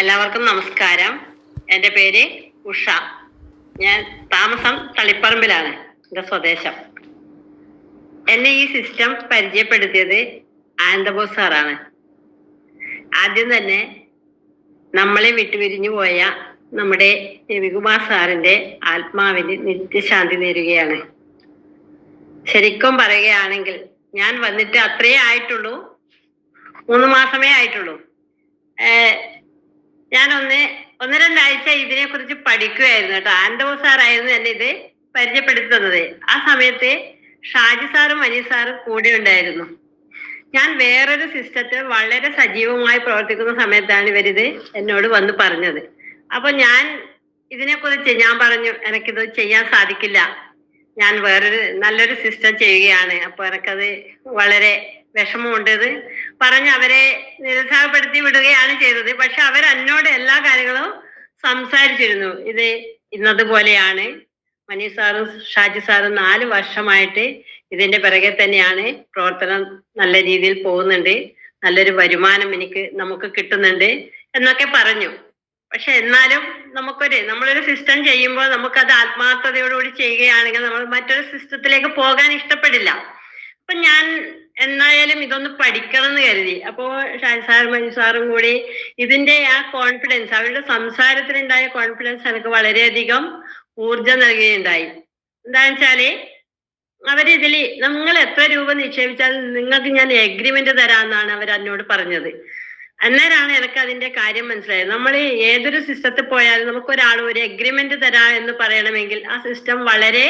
എല്ലാവർക്കും നമസ്കാരം. എൻ്റെ പേര് ഉഷ. ഞാൻ താമസം തളിപ്പറമ്പിലാണ്, എൻ്റെ സ്വദേശം. എന്നെ ഈ സിസ്റ്റം പരിചയപ്പെടുത്തിയത് ആനന്ദബോസ് സാറാണ്. ആദ്യം തന്നെ നമ്മളെ വിട്ടുപിരിഞ്ഞു പോയ നമ്മുടെ രവികുമാർ സാറിന്റെ ആത്മാവിന് നിത്യശാന്തി നേരുകയാണ്. ശരിക്കും പറയുകയാണെങ്കിൽ ഞാൻ വന്നിട്ട് അത്രേ ആയിട്ടുള്ളൂ, 3 മാസമേ ആയിട്ടുള്ളൂ. ഞാൻ ഒന്ന് രണ്ടാഴ്ച ഇതിനെ കുറിച്ച് പഠിക്കുകയായിരുന്നു കേട്ടോ. ആനന്ദബോസ് സാറായിരുന്നു എന്നെ ഇത് പരിചയപ്പെടുത്തുന്നത്. ആ സമയത്ത് ഷാജി സാറും മനീ സാറും കൂടെ ഉണ്ടായിരുന്നു. ഞാൻ വേറൊരു സിസ്റ്റത്തിൽ വളരെ സജീവമായി പ്രവർത്തിക്കുന്ന സമയത്താണ് ഇവരിത് എന്നോട് വന്ന് പറഞ്ഞത്. അപ്പൊ ഞാൻ ഇതിനെക്കുറിച്ച് ഞാൻ പറഞ്ഞു, എനിക്കിത് ചെയ്യാൻ സാധിക്കില്ല, ഞാൻ വേറൊരു നല്ലൊരു സിസ്റ്റം ചെയ്യുകയാണ്, അപ്പൊ എനിക്കത് വളരെ വിഷമമുണ്ട് പറഞ്ഞ് അവരെ നിരുത്സാഹപ്പെടുത്തി വിടുകയാണ് ചെയ്തത്. പക്ഷെ അവർ എന്നോട് എല്ലാ കാര്യങ്ങളും സംസാരിച്ചിരുന്നു. ഇത് ഇന്നതുപോലെയാണ്. മനീ സാറും ഷാജി സാറും 4 വർഷമായിട്ട് ഇതിന്റെ പിറകെ തന്നെയാണ് പ്രവർത്തനം, നല്ല രീതിയിൽ പോകുന്നുണ്ട്, നല്ലൊരു വരുമാനം നമുക്ക് കിട്ടുന്നുണ്ട് എന്നൊക്കെ പറഞ്ഞു. പക്ഷെ എന്നാലും നമ്മളൊരു സിസ്റ്റം ചെയ്യുമ്പോൾ നമുക്കത് ആത്മാർത്ഥതയോടുകൂടി ചെയ്യുകയാണെങ്കിൽ നമ്മൾ മറ്റൊരു സിസ്റ്റത്തിലേക്ക് പോകാൻ ഇഷ്ടപ്പെടില്ല. അപ്പൊ ഞാൻ എന്നായാലും ഇതൊന്ന് പഠിക്കണം എന്ന് കരുതി. അപ്പോ ഷാജി സാറും മനീ സാറും കൂടി ഇതിന്റെ ആ കോൺഫിഡൻസ്, അവരുടെ സംസാരത്തിനുണ്ടായ കോൺഫിഡൻസ് എനിക്ക് വളരെയധികം ഊർജം നൽകുകയുണ്ടായി. എന്താന്ന് വെച്ചാല് അവരിതില് നിങ്ങൾ എത്ര രൂപ നിക്ഷേപിച്ചാൽ നിങ്ങൾക്ക് ഞാൻ എഗ്രിമെന്റ് തരാമെന്നാണ് അവർ എന്നോട് പറഞ്ഞത്. അന്നേരമാണ് എനിക്ക് അതിന്റെ കാര്യം മനസ്സിലായത്. നമ്മൾ ഏതൊരു സിസ്റ്റത്തിൽ പോയാലും നമുക്കൊരാൾ ഒരു എഗ്രിമെന്റ് തരാ എന്ന് പറയണമെങ്കിൽ ആ സിസ്റ്റം വളരെ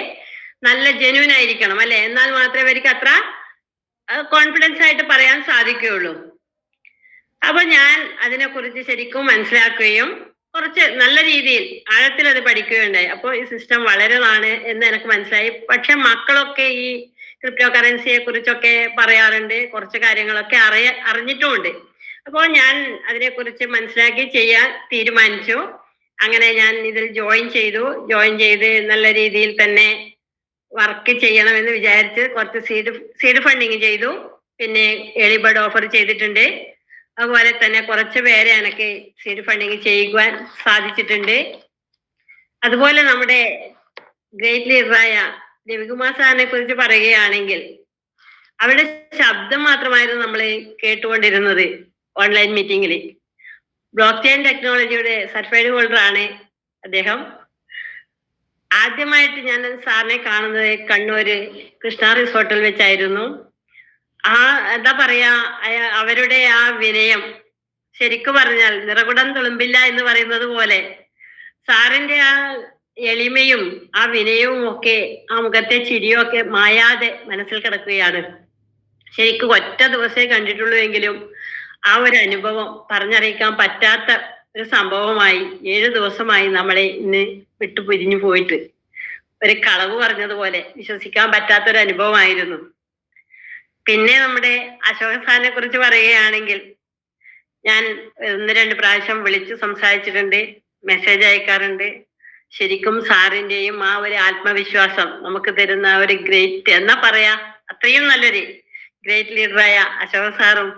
നല്ല ജെന്യൂൻ ആയിരിക്കണം, അല്ലെ? എന്നാൽ മാത്രമേ അവർക്ക് അത്ര കോൺഫിഡൻസ് ആയിട്ട് പറയാൻ സാധിക്കുകയുള്ളൂ. അപ്പൊ ഞാൻ അതിനെക്കുറിച്ച് ശരിക്കും മനസ്സിലാക്കുകയും കുറച്ച് നല്ല രീതിയിൽ ആഴത്തിൽ അത് പഠിക്കുകയുണ്ടായി. അപ്പോൾ ഈ സിസ്റ്റം വളരെതാണ് എന്ന് എനിക്ക് മനസ്സിലായി. പക്ഷെ മക്കളൊക്കെ ഈ ക്രിപ്റ്റോ കറൻസിയെ കുറിച്ചൊക്കെ പറയാറുണ്ട്, കുറച്ച് കാര്യങ്ങളൊക്കെ അറിഞ്ഞിട്ടുമുണ്ട്. അപ്പോൾ ഞാൻ അതിനെക്കുറിച്ച് മനസ്സിലാക്കി ചെയ്യാൻ തീരുമാനിച്ചു. അങ്ങനെ ഞാൻ ഇതിൽ ജോയിൻ ചെയ്ത് നല്ല രീതിയിൽ തന്നെ വർക്ക് ചെയ്യണമെന്ന് വിചാരിച്ച് കുറച്ച് സീഡ് ഫണ്ടിങ് ചെയ്തു. പിന്നെ ഏർലി ബേർഡ് ഓഫർ ചെയ്തിട്ടുണ്ട്. അതുപോലെ തന്നെ കുറച്ച് പേരെ എനിക്ക് സീഡ് ഫണ്ടിങ് ചെയ്യുവാൻ സാധിച്ചിട്ടുണ്ട്. അതുപോലെ നമ്മുടെ ഗ്രേറ്റ് ലീഡറായ രവികുമാർ സാറിനെ കുറിച്ച് പറയുകയാണെങ്കിൽ അവരുടെ ശബ്ദം മാത്രമായിരുന്നു നമ്മൾ കേട്ടുകൊണ്ടിരുന്നത് ഓൺലൈൻ മീറ്റിംഗിൽ. ബ്ലോക്ക് ചെയിൻ ടെക്നോളജിയുടെ സർട്ടിഫൈഡ് ഹോൾഡർ ആണ് അദ്ദേഹം. ആദ്യമായിട്ട് ഞാൻ സാറിനെ കാണുന്നത് കണ്ണൂര് കൃഷ്ണ റിസോർട്ടിൽ വെച്ചായിരുന്നു. എന്താ പറയാ, അവരുടെ ആ വിനയം, ശരിക്കും പറഞ്ഞാൽ നിറകുടം തുളുമ്പില്ല എന്ന് പറയുന്നത് പോലെ സാറിന്റെ ആ എളിമയും ആ വിനയവും ഒക്കെ, ആ മുഖത്തെ ചിരിയും ഒക്കെ മായാതെ മനസ്സിൽ കിടക്കുകയാണ്. ശരിക്കും ഒറ്റ ദിവസമേ കണ്ടിട്ടുള്ളൂ എങ്കിലും ആ ഒരു അനുഭവം പറഞ്ഞറിയിക്കാൻ പറ്റാത്ത ഒരു സംഭവമായി. 7 ദിവസമായി നമ്മളെ ഇന്ന് വിട്ടുപിരിഞ്ഞു പോയിട്ട്. ഒരു കളവ് പറഞ്ഞതുപോലെ വിശ്വസിക്കാൻ പറ്റാത്തൊരു അനുഭവമായിരുന്നു. പിന്നെ നമ്മുടെ അശോകൻ സാറിനെ കുറിച്ച് പറയുകയാണെങ്കിൽ ഞാൻ 1-2 പ്രാവശ്യം വിളിച്ച് സംസാരിച്ചിട്ടുണ്ട്, മെസ്സേജ് അയക്കാറുണ്ട്. ശരിക്കും സാറിന്റെയും ആ ഒരു ആത്മവിശ്വാസം നമുക്ക് തരുന്ന ഒരു ഗ്രേറ്റ് എന്നാ പറയാ, അത്രയും നല്ലൊരു ഗ്രേറ്റ് ലീഡറായ അശോകൻ സാറും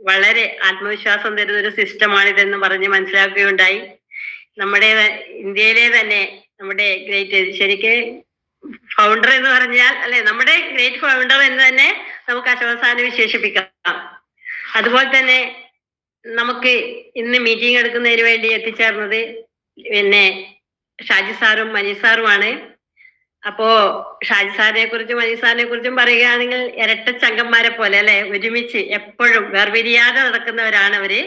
വളരെ ആത്മവിശ്വാസം തരുന്ന ഒരു സിസ്റ്റമാണിതെന്ന് പറഞ്ഞ് മനസ്സിലാക്കുകയുണ്ടായി. നമ്മുടെ ഇന്ത്യയിലെ തന്നെ നമ്മുടെ ഗ്രേറ്റ് ശരിക്ക് ഫൗണ്ടർ എന്ന് പറഞ്ഞാൽ, അല്ലെ, നമ്മുടെ ഗ്രേറ്റ് ഫൗണ്ടർ എന്ന് തന്നെ നമുക്ക് അശോകൻ സാറിനെ വിശേഷിപ്പിക്കാം. അതുപോലെ തന്നെ നമുക്ക് ഇന്ന് മീറ്റിംഗ് എടുക്കുന്നതിന് വേണ്ടി എത്തിച്ചേർന്നത് പിന്നെ ഷാജി സാറും മനീ സാറുമാണ്. അപ്പോ ഷാജി സാറിനെ കുറിച്ചും മനീ സാറിനെ കുറിച്ചും പറയുകയാണെങ്കിൽ ഇരട്ട ചങ്കന്മാരെ പോലെ, അല്ലെ, ഒരുമിച്ച് എപ്പോഴും വേർപിരിയാതെ നടക്കുന്നവരാണ് അവര്.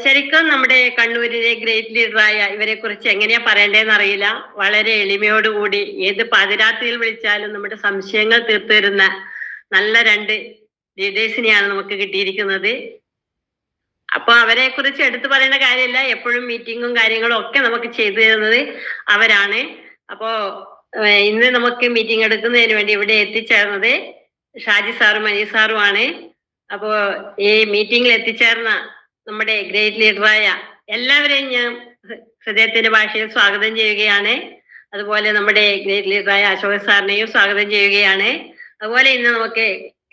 ശരിക്കും നമ്മുടെ കണ്ണൂരിലെ ഗ്രേറ്റ് ലീഡറായ ഇവരെ കുറിച്ച് എങ്ങനെയാ പറയേണ്ടതെന്ന് അറിയില്ല. വളരെ എളിമയോടുകൂടി ഏത് പാതിരാത്രിയിൽ വിളിച്ചാലും നമ്മുടെ സംശയങ്ങൾ തീർത്തു തരുന്ന നല്ല 2 ലീഡേഴ്സിനെയാണ് നമുക്ക് കിട്ടിയിരിക്കുന്നത്. അപ്പൊ അവരെ കുറിച്ച് എടുത്തു പറയേണ്ട കാര്യമില്ല, എപ്പോഴും മീറ്റിങ്ങും കാര്യങ്ങളും ഒക്കെ നമുക്ക് ചെയ്തു തരുന്നത് അവരാണ്. അപ്പോ ഇന്ന് നമുക്ക് മീറ്റിംഗ് എടുക്കുന്നതിന് വേണ്ടി ഇവിടെ എത്തിച്ചേർന്നത് ഷാജി സാറും മനീ സാറുമാണ്. അപ്പോ ഈ മീറ്റിംഗിൽ എത്തിച്ചേർന്ന നമ്മുടെ ഗ്രേറ്റ് ലീഡറായ എല്ലാവരെയും ഞാൻ ഹൃദയത്തിന്റെ ഭാഷയിൽ സ്വാഗതം ചെയ്യുകയാണ്. അതുപോലെ നമ്മുടെ ഗ്രേറ്റ് ലീഡറായ അശോകൻ സാറിനെയും സ്വാഗതം ചെയ്യുകയാണ്. അതുപോലെ ഇന്ന് നമുക്ക്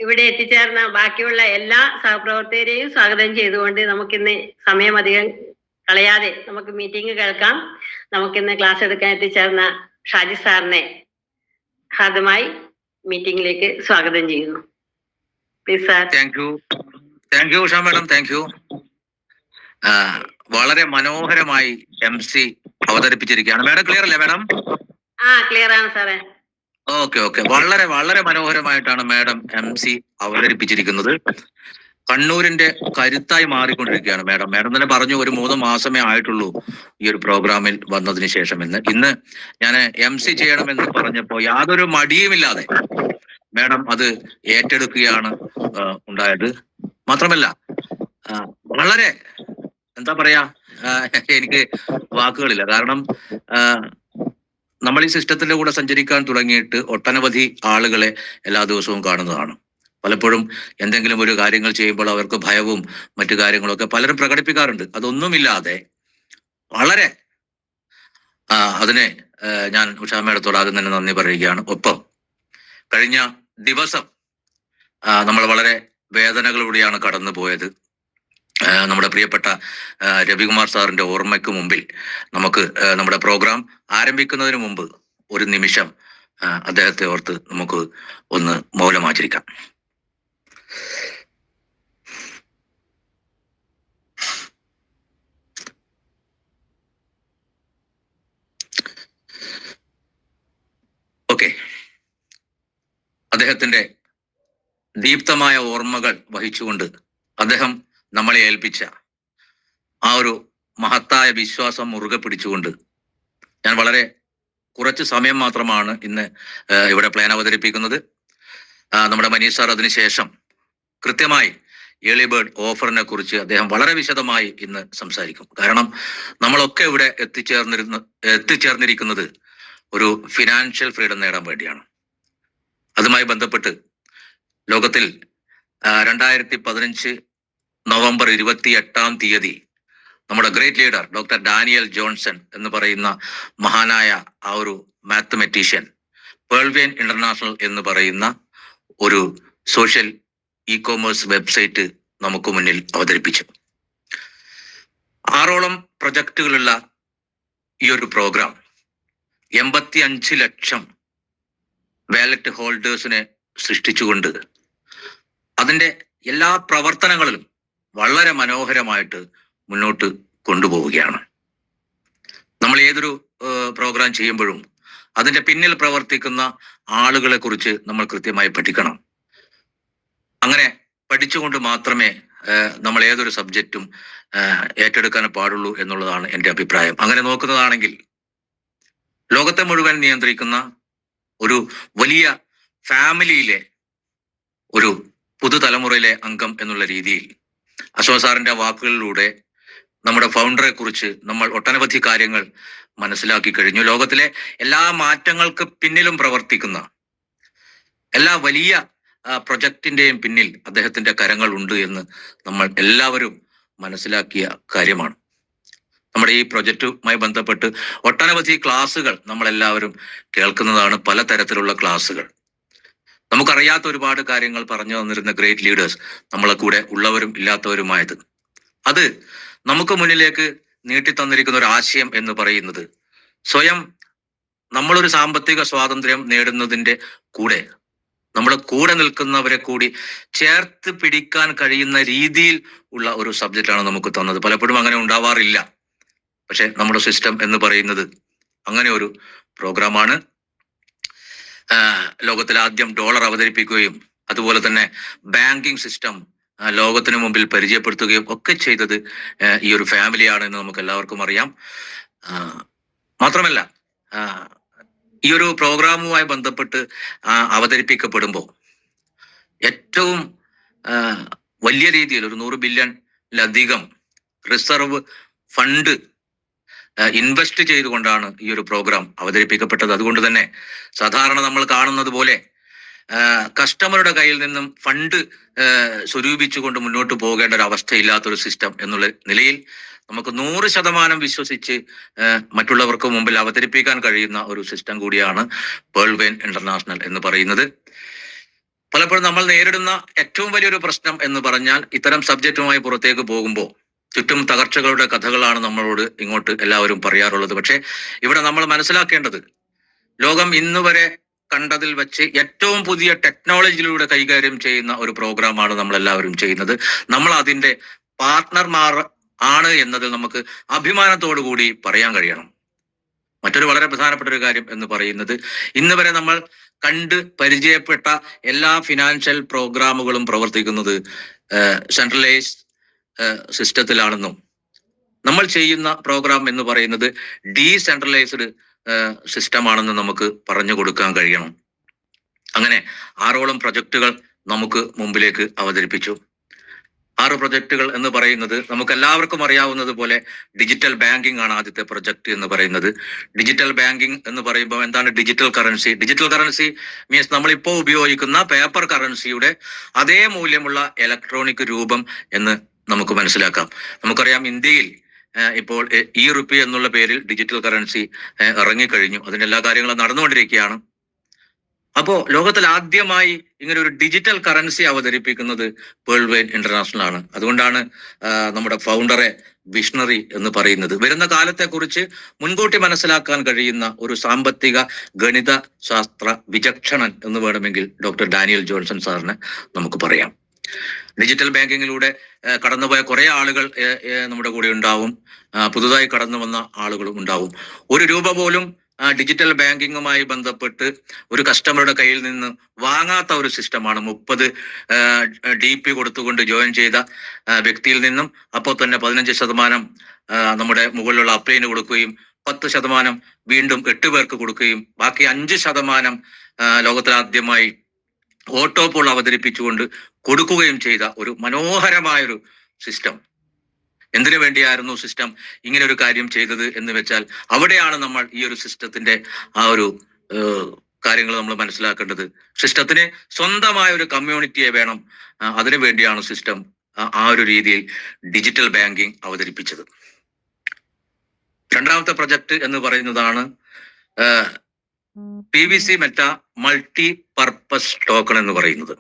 ഇവിടെ എത്തിച്ചേർന്ന ബാക്കിയുള്ള എല്ലാ സഹപ്രവർത്തകരെയും സ്വാഗതം ചെയ്തുകൊണ്ട് നമുക്കിന്ന് സമയം അധികം കളയാതെ നമുക്ക് മീറ്റിംഗ് കേൾക്കാം. നമുക്കിന്ന് ക്ലാസ് എടുക്കാൻ എത്തിച്ചേർന്ന ഷാജി സാറിനെ ഹാർദമായി മീറ്റിംഗിലേക്ക് സ്വാഗതം ചെയ്യുന്നു. Please sir. Thank you Usha madam, thank you. വളരെ മനോഹരമായി MC അവതരിപ്പിച്ചിരിക്കുകയാണ്. മാഡം ക്ലിയർ അല്ലേ മാഡം? ക്ലിയർ ആണ് സാറേ. ഓക്കെ. വളരെ വളരെ മനോഹരമായിട്ടാണ് മാഡം MC അവതരിപ്പിച്ചിരിക്കുന്നത്. കണ്ണൂരിന്റെ കരുത്തായി മാറിക്കൊണ്ടിരിക്കുകയാണ് മാഡം. മാഡം തന്നെ പറഞ്ഞു ഒരു 3 മാസമേ ആയിട്ടുള്ളൂ ഈ ഒരു പ്രോഗ്രാമിൽ വന്നതിന് ശേഷം എന്ന്. ഇന്ന് ഞാൻ MC ചെയ്യണമെന്ന് പറഞ്ഞപ്പോ യാതൊരു മടിയുമില്ലാതെ മാഡം അത് ഏറ്റെടുക്കുകയാണ് ഉണ്ടായത്. മാത്രമല്ല വളരെ എന്താ പറയാ, എനിക്ക് വാക്കുകളില്ല. കാരണം നമ്മൾ ഈ സിസ്റ്റത്തിന്റെ കൂടെ സഞ്ചരിക്കാൻ തുടങ്ങിയിട്ട് ഒട്ടനവധി ആളുകളെ എല്ലാ ദിവസവും കാണുന്നതാണ്. പലപ്പോഴും എന്തെങ്കിലും ഒരു കാര്യങ്ങൾ ചെയ്യുമ്പോൾ അവർക്ക് ഭയവും മറ്റു കാര്യങ്ങളൊക്കെ പലരും പ്രകടിപ്പിക്കാറുണ്ട്. അതൊന്നുമില്ലാതെ വളരെ അതിനെ ഞാൻ ഉഷാ മേഡത്തോട് ആദ്യം തന്നെ നന്ദി പറയുകയാണ്. ഒപ്പം കഴിഞ്ഞ ദിവസം നമ്മൾ വളരെ വേദനകളിലൂടെയാണ് കടന്നു പോയത്. നമ്മുടെ പ്രിയപ്പെട്ട രവികുമാർ സാറിന്റെ ഓർമ്മയ്ക്ക് മുമ്പിൽ നമുക്ക് നമ്മുടെ പ്രോഗ്രാം ആരംഭിക്കുന്നതിന് മുമ്പ് ഒരു നിമിഷം അദ്ദേഹത്തെ ഓർത്ത് നമുക്ക് ഒന്ന് മൗനമാചരിക്കാം. ഓക്കെ, അദ്ദേഹത്തിന്റെ ദീപ്തമായ ഓർമ്മകൾ വഹിച്ചുകൊണ്ട് അദ്ദേഹം നമ്മളെ ഏൽപ്പിച്ച ആ ഒരു മഹത്തായ വിശ്വാസം മുറുകെ പിടിച്ചുകൊണ്ട് ഞാൻ വളരെ കുറച്ച് സമയം മാത്രമാണ് ഇന്ന് ഇവിടെ പ്ലാൻ അവതരിപ്പിക്കുന്നത്. നമ്മുടെ മനീഷ് സാർ അതിനുശേഷം കൃത്യമായി ഏർലി ബേർഡ് ഓഫറിനെ കുറിച്ച് അദ്ദേഹം വളരെ വിശദമായി ഇന്ന് സംസാരിക്കും. കാരണം നമ്മളൊക്കെ ഇവിടെ എത്തിച്ചേർന്നിരിക്കുന്നത് ഒരു ഫിനാൻഷ്യൽ ഫ്രീഡം നേടാൻ വേണ്ടിയാണ്. അതുമായി ബന്ധപ്പെട്ട് ലോകത്തിൽ 2015 നവംബർ 28 നമ്മുടെ great leader doctor Daniel Johnson എന്ന് പറയുന്ന മഹാനായ ആ ഒരു മാത്തമെറ്റീഷ്യൻ പേൾവെയിൻ ഇന്റർനാഷണൽ എന്ന് പറയുന്ന ഒരു സോഷ്യൽ ഇ-കോമേഴ്സ് വെബ്സൈറ്റ് നമുക്ക് മുന്നിൽ അവതരിപ്പിച്ചു. 6ഓളം പ്രൊജക്റ്റുകളുള്ള ഈ ഒരു പ്രോഗ്രാം 85 ലക്ഷം വാലറ്റ് ഹോൾഡേഴ്സിനെ സൃഷ്ടിച്ചുകൊണ്ട് അതിന്റെ എല്ലാ പ്രവർത്തനങ്ങളിലും വളരെ മനോഹരമായിട്ട് മുന്നോട്ട് കൊണ്ടുപോവുകയാണ്. നമ്മൾ ഏതൊരു പ്രോഗ്രാം ചെയ്യുമ്പോഴും അതിന്റെ പിന്നിൽ പ്രവർത്തിക്കുന്ന ആളുകളെ കുറിച്ച് നമ്മൾ കൃത്യമായി പഠിക്കണം. അങ്ങനെ പഠിച്ചുകൊണ്ട് മാത്രമേ നമ്മൾ ഏതൊരു സബ്ജക്റ്റും ഏറ്റെടുക്കാൻ പാടുള്ളൂ എന്നുള്ളതാണ് എൻ്റെ അഭിപ്രായം. അങ്ങനെ നോക്കുന്നതാണെങ്കിൽ ലോകത്തെ മുഴുവൻ നിയന്ത്രിക്കുന്ന ഒരു വലിയ ഫാമിലിയിലെ ഒരു പുതുതലമുറയിലെ അംഗം എന്നുള്ള രീതിയിൽ അശോക് സാറിന്റെ വാക്കുകളിലൂടെ നമ്മുടെ ഫൗണ്ടറെ കുറിച്ച് നമ്മൾ ഒട്ടനവധി കാര്യങ്ങൾ മനസ്സിലാക്കി കഴിഞ്ഞു. ലോകത്തിലെ എല്ലാ മാറ്റങ്ങൾക്ക് പിന്നിലും പ്രവർത്തിക്കുന്ന എല്ലാ വലിയ പ്രൊജക്ടിന്റെയും പിന്നിൽ അദ്ദേഹത്തിന്റെ കരങ്ങൾ ഉണ്ട് എന്ന് നമ്മൾ എല്ലാവരും മനസ്സിലാക്കിയ കാര്യമാണ്. നമ്മുടെ ഈ പ്രൊജക്റ്റുമായി ബന്ധപ്പെട്ട് ഒട്ടനവധി ക്ലാസ്സുകൾ നമ്മളെല്ലാവരും കേൾക്കുന്നതാണ്, പലതരത്തിലുള്ള ക്ലാസ്സുകൾ. നമുക്കറിയാത്ത ഒരുപാട് കാര്യങ്ങൾ പറഞ്ഞു തന്നിരുന്ന ഗ്രേറ്റ് ലീഡേഴ്സ് നമ്മളെ കൂടെ ഉള്ളവരും ഇല്ലാത്തവരുമായത്. അത് നമുക്ക് മുന്നിലേക്ക് നീട്ടിത്തന്നിരിക്കുന്ന ഒരു ആശയം എന്ന് പറയുന്നത് സ്വയം നമ്മളൊരു സാമ്പത്തിക സ്വാതന്ത്ര്യം നേടുന്നതിന്റെ കൂടെ നമ്മുടെ കൂടെ നിൽക്കുന്നവരെ കൂടി ചേർത്ത് പിടിക്കാൻ കഴിയുന്ന രീതിയിൽ ഉള്ള ഒരു സബ്ജക്റ്റാണ് നമുക്ക് തന്നത്. പലപ്പോഴും അങ്ങനെ ഉണ്ടാവാറില്ല. പക്ഷെ നമ്മുടെ സിസ്റ്റം എന്ന് പറയുന്നത് അങ്ങനെ ഒരു പ്രോഗ്രാമാണ്. ലോകത്തിൽ ആദ്യം ഡോളർ അവതരിപ്പിക്കുകയും അതുപോലെ തന്നെ ബാങ്കിങ് സിസ്റ്റം ലോകത്തിന് മുമ്പിൽ പരിചയപ്പെടുത്തുകയും ഒക്കെ ചെയ്തത് ഈ ഒരു ഫാമിലിയാണ് എന്ന് നമുക്ക് എല്ലാവർക്കും അറിയാം. മാത്രമല്ല ഈ ഒരു പ്രോഗ്രാമുമായി ബന്ധപ്പെട്ട് അവതരിപ്പിക്കപ്പെടുമ്പോൾ ഏറ്റവും വലിയ രീതിയിൽ ഒരു 100 ബില്യണിലധികം റിസർവ് ഫണ്ട് ഇൻവെസ്റ്റ് ചെയ്തുകൊണ്ടാണ് ഈ ഒരു പ്രോഗ്രാം അവതരിപ്പിക്കപ്പെട്ടത്. അതുകൊണ്ട് തന്നെ സാധാരണ നമ്മൾ കാണുന്നത് പോലെ കസ്റ്റമറുടെ കയ്യിൽ നിന്നും ഫണ്ട് സ്വരൂപിച്ചുകൊണ്ട് മുന്നോട്ട് പോകേണ്ട ഒരു അവസ്ഥയില്ലാത്തൊരു സിസ്റ്റം എന്നുള്ള നിലയിൽ നമുക്ക് 100% വിശ്വസിച്ച് മറ്റുള്ളവർക്ക് മുമ്പിൽ അവതരിപ്പിക്കാൻ കഴിയുന്ന ഒരു സിസ്റ്റം കൂടിയാണ് പേൾവെയിൻ ഇന്റർനാഷണൽ എന്ന് പറയുന്നത്. പലപ്പോഴും നമ്മൾ നേരിടുന്ന ഏറ്റവും വലിയൊരു പ്രശ്നം എന്ന് പറഞ്ഞാൽ ഇത്തരം സബ്ജക്റ്റുമായി പുറത്തേക്ക് പോകുമ്പോൾ ചുറ്റും തകർച്ചകളുടെ കഥകളാണ് നമ്മളോട് ഇങ്ങോട്ട് എല്ലാവരും പറയാറുള്ളത്. പക്ഷെ ഇവിടെ നമ്മൾ മനസ്സിലാക്കേണ്ടത്, ലോകം ഇന്ന് വരെ കണ്ടതിൽ വെച്ച് ഏറ്റവും പുതിയ ടെക്നോളജിയിലൂടെ കൈകാര്യം ചെയ്യുന്ന ഒരു പ്രോഗ്രാമാണ് നമ്മൾ എല്ലാവരും ചെയ്യുന്നത്. നമ്മൾ അതിന്റെ പാർട്ട്ണർമാർ ആണ് എന്നതിൽ നമുക്ക് അഭിമാനത്തോടു കൂടി പറയാൻ കഴിയണം. മറ്റൊരു വളരെ പ്രധാനപ്പെട്ട ഒരു കാര്യം എന്ന് പറയുന്നത്, ഇന്ന് വരെ നമ്മൾ കണ്ട് പരിചയപ്പെട്ട എല്ലാ ഫിനാൻഷ്യൽ പ്രോഗ്രാമുകളും പ്രവർത്തിക്കുന്നത് സെൻട്രലൈസ്ഡ് സിസ്റ്റത്തിലാണെന്നും നമ്മൾ ചെയ്യുന്ന പ്രോഗ്രാം എന്ന് പറയുന്നത് ഡീസെൻട്രലൈസ്ഡ് സിസ്റ്റമാണെന്ന് നമുക്ക് പറഞ്ഞു കൊടുക്കാൻ കഴിയണം. അങ്ങനെ 6ഓളം പ്രൊജക്ടുകൾ നമുക്ക് മുമ്പിലേക്ക് അവതരിപ്പിച്ചു. 6 പ്രൊജക്ടുകൾ എന്ന് പറയുന്നത് നമുക്ക് എല്ലാവർക്കും അറിയാവുന്നത് പോലെ ഡിജിറ്റൽ ബാങ്കിങ് ആണ് ആദ്യത്തെ പ്രൊജക്ട് എന്ന് പറയുന്നത്. ഡിജിറ്റൽ ബാങ്കിങ് എന്ന് പറയുമ്പോൾ എന്താണ് digital currency? Digital currency means നമ്മളിപ്പോൾ ഉപയോഗിക്കുന്ന പേപ്പർ കറൻസിയുടെ അതേ മൂല്യമുള്ള ഇലക്ട്രോണിക് രൂപം എന്ന് നമുക്ക് മനസ്സിലാക്കാം. നമുക്കറിയാം, ഇന്ത്യയിൽ ഇപ്പോൾ റുപ്പി എന്നുള്ള പേരിൽ ഡിജിറ്റൽ കറൻസി ഇറങ്ങിക്കഴിഞ്ഞു. അതിന്റെ എല്ലാ കാര്യങ്ങളും നടന്നുകൊണ്ടിരിക്കുകയാണ്. അപ്പോ ലോകത്തിൽ ആദ്യമായി ഇങ്ങനെ ഒരു ഡിജിറ്റൽ കറൻസി അവതരിപ്പിക്കുന്നത് വേൾഡ് വൈഡ് ഇന്റർനാഷണൽ ആണ്. അതുകൊണ്ടാണ് നമ്മുടെ ഫൗണ്ടറെ വിഷണറി എന്ന് പറയുന്നത്. വരുന്ന കാലത്തെക്കുറിച്ച് മുൻകൂട്ടി മനസ്സിലാക്കാൻ കഴിയുന്ന ഒരു സാമ്പത്തിക ഗണിത ശാസ്ത്ര വിചക്ഷണൻ എന്ന് വേണമെങ്കിൽ ഡോക്ടർ ഡാനിയൽ ജോൺസൺ സാറിനെ നമുക്ക് പറയാം. ഡിജിറ്റൽ ബാങ്കിങ്ങിലൂടെ കടന്നുപോയ കുറെ ആളുകൾ നമ്മുടെ കൂടെ ഉണ്ടാവും. പുതുതായി കടന്നു വന്ന ആളുകളും ഉണ്ടാവും. 1 രൂപ പോലും ഡിജിറ്റൽ ബാങ്കിങ്ങുമായി ബന്ധപ്പെട്ട് ഒരു കസ്റ്റമറുടെ കയ്യിൽ നിന്ന് വാങ്ങാത്ത ഒരു സിസ്റ്റമാണ്. 30 DP കൊടുത്തുകൊണ്ട് ജോയിൻ ചെയ്ത വ്യക്തിയിൽ നിന്നും അപ്പോൾ തന്നെ 15% നമ്മുടെ മുകളിലുള്ള അപ്ലൈന് കൊടുക്കുകയും 10% വീണ്ടും 8 പേർക്ക് കൊടുക്കുകയും ബാക്കി 5% ലോകത്തിലാദ്യമായി ഓട്ടോ പോൾ അവതരിപ്പിച്ചുകൊണ്ട് കൊടുക്കുകയും ചെയ്ത ഒരു മനോഹരമായൊരു സിസ്റ്റം. എന്തിനു വേണ്ടിയായിരുന്നു സിസ്റ്റം ഇങ്ങനെ ഒരു കാര്യം ചെയ്തത് എന്ന് വെച്ചാൽ, അവിടെയാണ് നമ്മൾ ഈ ഒരു സിസ്റ്റത്തിന്റെ ആ ഒരു കാര്യങ്ങൾ നമ്മൾ മനസ്സിലാക്കേണ്ടത്. സിസ്റ്റത്തിന് സ്വന്തമായ ഒരു കമ്മ്യൂണിറ്റിയെ വേണം. അതിനു വേണ്ടിയാണ് സിസ്റ്റം ആ ഒരു രീതിയിൽ ഡിജിറ്റൽ ബാങ്കിങ് അവതരിപ്പിച്ചത്. 2ാമത്തെ പ്രൊജക്ട് എന്ന് പറയുന്നതാണ് PVC Meta multi purpose token എന്ന് പറയുന്നത്.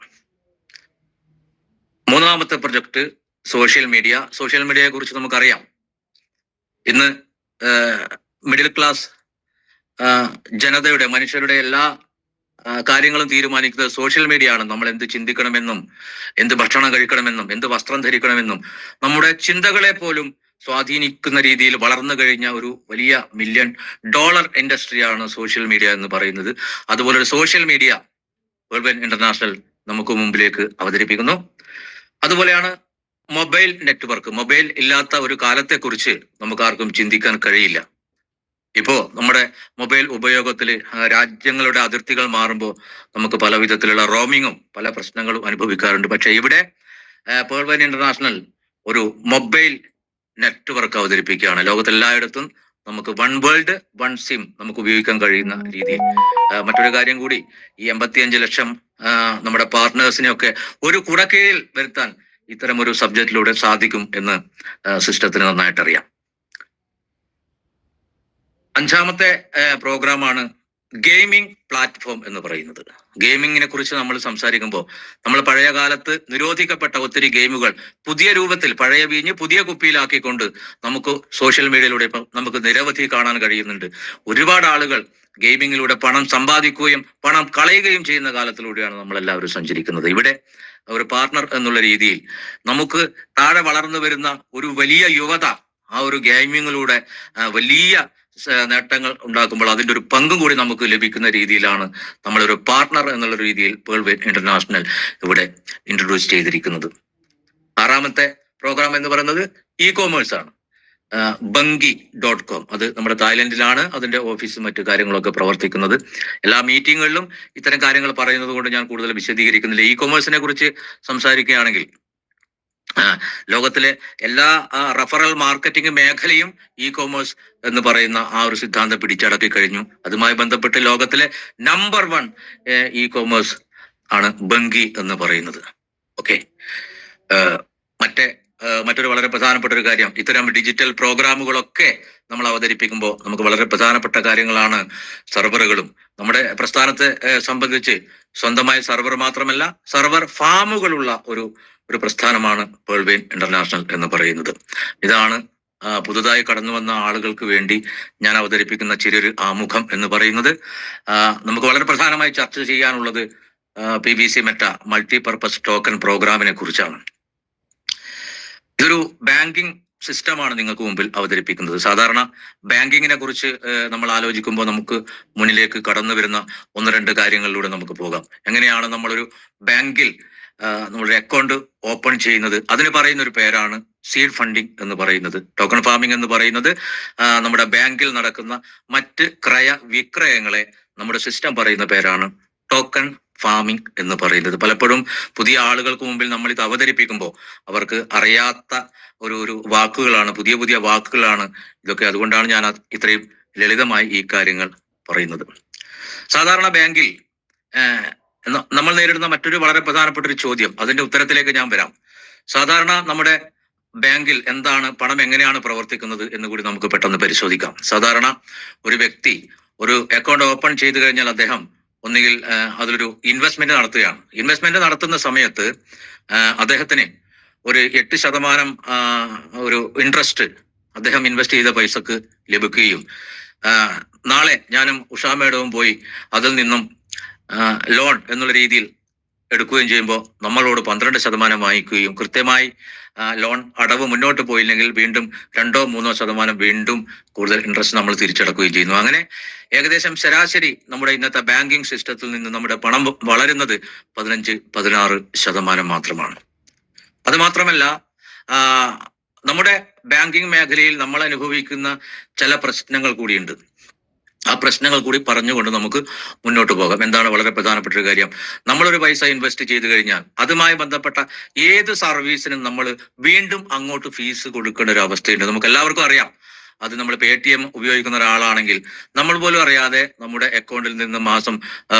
3ാമത്തെ പ്രൊജക്ട് സോഷ്യൽ മീഡിയ. സോഷ്യൽ മീഡിയയെ കുറിച്ച് നമുക്കറിയാം, ഇന്ന് മിഡിൽ ക്ലാസ് ജനതയുടെ, മനുഷ്യരുടെ എല്ലാ കാര്യങ്ങളും തീരുമാനിക്കുന്നത് സോഷ്യൽ മീഡിയ ആണ്. നമ്മൾ എന്ത് ചിന്തിക്കണമെന്നും എന്ത് ഭക്ഷണം കഴിക്കണമെന്നും എന്ത് വസ്ത്രം ധരിക്കണമെന്നും നമ്മുടെ ചിന്തകളെ പോലും സ്വാധീനിക്കുന്ന രീതിയിൽ വളർന്നു കഴിഞ്ഞ ഒരു വലിയ $1 മില്യൺ ഇൻഡസ്ട്രിയാണ് സോഷ്യൽ മീഡിയ എന്ന് പറയുന്നത്. അതുപോലെ ഒരു social media world wide international നമുക്ക് മുമ്പിലേക്ക് അവതരിപ്പിക്കുന്നു. അതുപോലെയാണ് മൊബൈൽ നെറ്റ്വർക്ക്. മൊബൈൽ ഇല്ലാത്ത ഒരു കാലത്തെക്കുറിച്ച് നമുക്ക് ആർക്കും ചിന്തിക്കാൻ കഴിയില്ല. ഇപ്പോ നമ്മുടെ മൊബൈൽ ഉപയോഗത്തിൽ രാജ്യങ്ങളുടെ അതിർത്തികൾ മാറുമ്പോൾ നമുക്ക് പല വിധത്തിലുള്ള റോമിങ്ങും പല പ്രശ്നങ്ങളും അനുഭവിക്കാറുണ്ട്. പക്ഷെ ഇവിടെ വേൾഡ് വൈഡ് ഇന്റർനാഷണൽ ഒരു മൊബൈൽ നെറ്റ്വർക്ക് അവതരിപ്പിക്കുകയാണ്. ലോകത്തെല്ലായിടത്തും നമുക്ക് 1 വേൾഡ് 1 സിം നമുക്ക് ഉപയോഗിക്കാൻ കഴിയുന്ന രീതിയിൽ. മറ്റൊരു കാര്യം കൂടി, ഈ 85 ലക്ഷം നമ്മുടെ പാർട്ട്നേഴ്സിനെയൊക്കെ ഒരു കുടക്കീഴിൽ വരുത്താൻ ഇത്തരം ഒരു സബ്ജക്റ്റിലൂടെ സാധിക്കും എന്ന് സിസ്റ്റത്തിന് നന്നായിട്ട് അറിയാം. 5ാമത്തെ പ്രോഗ്രാമാണ് ഗെയിമിംഗ് പ്ലാറ്റ്ഫോം എന്ന് പറയുന്നത്. ഗെയിമിങ്ങിനെ കുറിച്ച് നമ്മൾ സംസാരിക്കുമ്പോൾ, നമ്മൾ പഴയ കാലത്ത് നിരോധിക്കപ്പെട്ട ഒത്തിരി ഗെയിമുകൾ പുതിയ രൂപത്തിൽ, പഴയ വീഞ്ഞ് പുതിയ കുപ്പിയിലാക്കിക്കൊണ്ട് നമുക്ക് സോഷ്യൽ മീഡിയയിലൂടെ ഇപ്പം നമുക്ക് നിരവധി കാണാൻ കഴിയുന്നുണ്ട്. ഒരുപാട് ആളുകൾ ഗെയിമിങ്ങിലൂടെ പണം സമ്പാദിക്കുകയും പണം കളയുകയും ചെയ്യുന്ന കാലത്തിലൂടെയാണ് നമ്മളെല്ലാവരും സഞ്ചരിക്കുന്നത്. ഇവിടെ ഒരു പാർട്ട്ണർ എന്നുള്ള രീതിയിൽ നമുക്ക് താഴെ വളർന്നു വരുന്ന ഒരു വലിയ യുവത ആ ഒരു ഗെയിമിങ്ങിലൂടെ വലിയ നേട്ടങ്ങൾ ഉണ്ടാക്കുമ്പോൾ അതിന്റെ ഒരു പങ്കും കൂടി നമുക്ക് ലഭിക്കുന്ന രീതിയിലാണ് നമ്മളൊരു പാർട്ട്ണർ എന്നുള്ള രീതിയിൽ വേൾഡ് വൈഡ് ഇന്റർനാഷണൽ ഇവിടെ ഇൻട്രൊഡ്യൂസ് ചെയ്തിരിക്കുന്നത്. 6ാമത്തെ പ്രോഗ്രാം എന്ന് പറയുന്നത് ഇ-കോമേഴ്സ് ആണ്. Bungi.com. അത് നമ്മുടെ തായ്ലൻഡിലാണ് അതിന്റെ ഓഫീസും മറ്റു കാര്യങ്ങളൊക്കെ പ്രവർത്തിക്കുന്നത്. എല്ലാ മീറ്റിങ്ങുകളിലും ഇത്തരം കാര്യങ്ങൾ പറയുന്നത് കൊണ്ട് ഞാൻ കൂടുതൽ വിശദീകരിക്കുന്നില്ല. ഇ-കോമേഴ്സിനെ കുറിച്ച് സംസാരിക്കുകയാണെങ്കിൽ, ലോകത്തിലെ എല്ലാ റഫറൽ മാർക്കറ്റിംഗ് മേഖലയും ഇ-കോമേഴ്സ് എന്ന് പറയുന്ന ആ ഒരു സിദ്ധാന്തം പിടിച്ചടക്കി കഴിഞ്ഞു. അതുമായി ബന്ധപ്പെട്ട് ലോകത്തിലെ നമ്പർ 1 ഇ-കോമേഴ്സ് ആണ് ബംഗി എന്ന് പറയുന്നത്. ഓക്കെ, മറ്റേ മറ്റൊരു വളരെ പ്രധാനപ്പെട്ട ഒരു കാര്യം, ഇത്തരം ഡിജിറ്റൽ പ്രോഗ്രാമുകളൊക്കെ നമ്മൾ അവതരിപ്പിക്കുമ്പോൾ നമുക്ക് വളരെ പ്രധാനപ്പെട്ട കാര്യങ്ങളാണ് സെർവറുകളും. നമ്മുടെ പ്രസ്ഥാനത്തെ സംബന്ധിച്ച് സ്വന്തമായ സെർവർ മാത്രമല്ല, സെർവർ ഫാമുകളുള്ള ഒരു പ്രസ്ഥാനമാണ് പേൾവെയിൻ ഇന്റർനാഷണൽ എന്ന് പറയുന്നത്. ഇതാണ് പുതുതായി കടന്നു വന്ന ആളുകൾക്ക് വേണ്ടി ഞാൻ അവതരിപ്പിക്കുന്ന ചെറിയൊരു ആമുഖം എന്ന് പറയുന്നത്. നമുക്ക് വളരെ പ്രധാനമായി ചർച്ച ചെയ്യാനുള്ളത് PVC മെറ്റ മൾട്ടിപർപ്പസ് ടോക്കൺ പ്രോഗ്രാമിനെ കുറിച്ചാണ്. ഇതൊരു ബാങ്കിങ് സിസ്റ്റമാണ് നിങ്ങൾക്ക് മുമ്പിൽ അവതരിപ്പിക്കുന്നത്. സാധാരണ ബാങ്കിങ്ങിനെ കുറിച്ച് നമ്മൾ ആലോചിക്കുമ്പോൾ നമുക്ക് മുന്നിലേക്ക് കടന്നു വരുന്ന 1-2 കാര്യങ്ങളിലൂടെ നമുക്ക് പോകാം. എങ്ങനെയാണ് നമ്മളൊരു ബാങ്കിൽ നമ്മുടെ അക്കൗണ്ട് ഓപ്പൺ ചെയ്യുന്നത്? അതിന് പറയുന്ന ഒരു പേരാണ് സീഡ് ഫണ്ടിങ് എന്ന് പറയുന്നത്. ടോക്കൺ ഫാമിംഗ് എന്ന് പറയുന്നത് നമ്മുടെ ബാങ്കിൽ നടക്കുന്ന മറ്റ് വിക്രയങ്ങളെ നമ്മുടെ സിസ്റ്റം പറയുന്ന പേരാണ് ടോക്കൺ ഫാമിംഗ് എന്ന് പറയുന്നത്. പലപ്പോഴും പുതിയ ആളുകൾക്ക് മുമ്പിൽ നമ്മൾ ഇത് അവതരിപ്പിക്കുമ്പോൾ അവർക്ക് അറിയാത്ത ഒരു വാക്കുകളാണ്, പുതിയ വാക്കുകളാണ് ഇതൊക്കെ. അതുകൊണ്ടാണ് ഞാൻ ഇത്രയും ലളിതമായി ഈ കാര്യങ്ങൾ പറയുന്നത്. സാധാരണ ബാങ്കിൽ നമ്മൾ നേരിടുന്ന മറ്റൊരു വളരെ പ്രധാനപ്പെട്ട ഒരു ചോദ്യം, അതിന്റെ ഉത്തരത്തിലേക്ക് ഞാൻ വരാം. സാധാരണ നമ്മുടെ ബാങ്കിൽ എന്താണ്, പണം എങ്ങനെയാണ് പ്രവർത്തിക്കുന്നത് എന്ന് കൂടി നമുക്ക് പെട്ടെന്ന് പരിശോധിക്കാം. സാധാരണ ഒരു വ്യക്തി ഒരു അക്കൗണ്ട് ഓപ്പൺ ചെയ്തു കഴിഞ്ഞാൽ അദ്ദേഹം ഒന്നുകിൽ അതിലൊരു ഇൻവെസ്റ്റ്മെന്റ് നടത്തുകയാണ്. ഇൻവെസ്റ്റ്മെന്റ് നടത്തുന്ന സമയത്ത് അദ്ദേഹത്തിന് ഒരു 8% ഒരു ഇൻട്രസ്റ്റ് അദ്ദേഹം ഇൻവെസ്റ്റ് ചെയ്ത പൈസക്ക് ലഭിക്കുകയും നാളെ ഞാനും ഉഷാ മേഡവും പോയി അതിൽ നിന്നും ലോൺ എന്നുള്ള രീതിയിൽ എടുക്കുകയും ചെയ്യുമ്പോൾ നമ്മളോട് 12% വാങ്ങിക്കുകയും കൃത്യമായി ലോൺ അടവ് മുന്നോട്ട് പോയില്ലെങ്കിൽ വീണ്ടും 2-3% വീണ്ടും കൂടുതൽ ഇൻട്രസ്റ്റ് നമ്മൾ തിരിച്ചടക്കുകയും ചെയ്യുന്നു. അങ്ങനെ ഏകദേശം ശരാശരി നമ്മുടെ ഇന്നത്തെ ബാങ്കിങ് സിസ്റ്റത്തിൽ നിന്ന് നമ്മുടെ പണം വളരുന്നത് 15-16% മാത്രമാണ്. അത് മാത്രമല്ല, നമ്മുടെ ബാങ്കിങ് മേഖലയിൽ നമ്മൾ അനുഭവിക്കുന്ന ചില പ്രശ്നങ്ങൾ കൂടിയുണ്ട്. ആ പ്രശ്നങ്ങൾ കൂടി പറഞ്ഞുകൊണ്ട് നമുക്ക് മുന്നോട്ട് പോകാം. എന്താണ് വളരെ പ്രധാനപ്പെട്ട ഒരു കാര്യം, നമ്മളൊരു പൈസ ഇൻവെസ്റ്റ് ചെയ്ത് കഴിഞ്ഞാൽ അതുമായി ബന്ധപ്പെട്ട ഏത് സർവീസിനും നമ്മൾ വീണ്ടും അങ്ങോട്ട് ഫീസ് കൊടുക്കേണ്ട ഒരു അവസ്ഥയുണ്ട്. നമുക്ക് എല്ലാവർക്കും അറിയാം. അത് നമ്മൾ PayTM ഉപയോഗിക്കുന്ന ഒരാളാണെങ്കിൽ നമ്മൾ പോലും അറിയാതെ നമ്മുടെ അക്കൗണ്ടിൽ നിന്ന് മാസം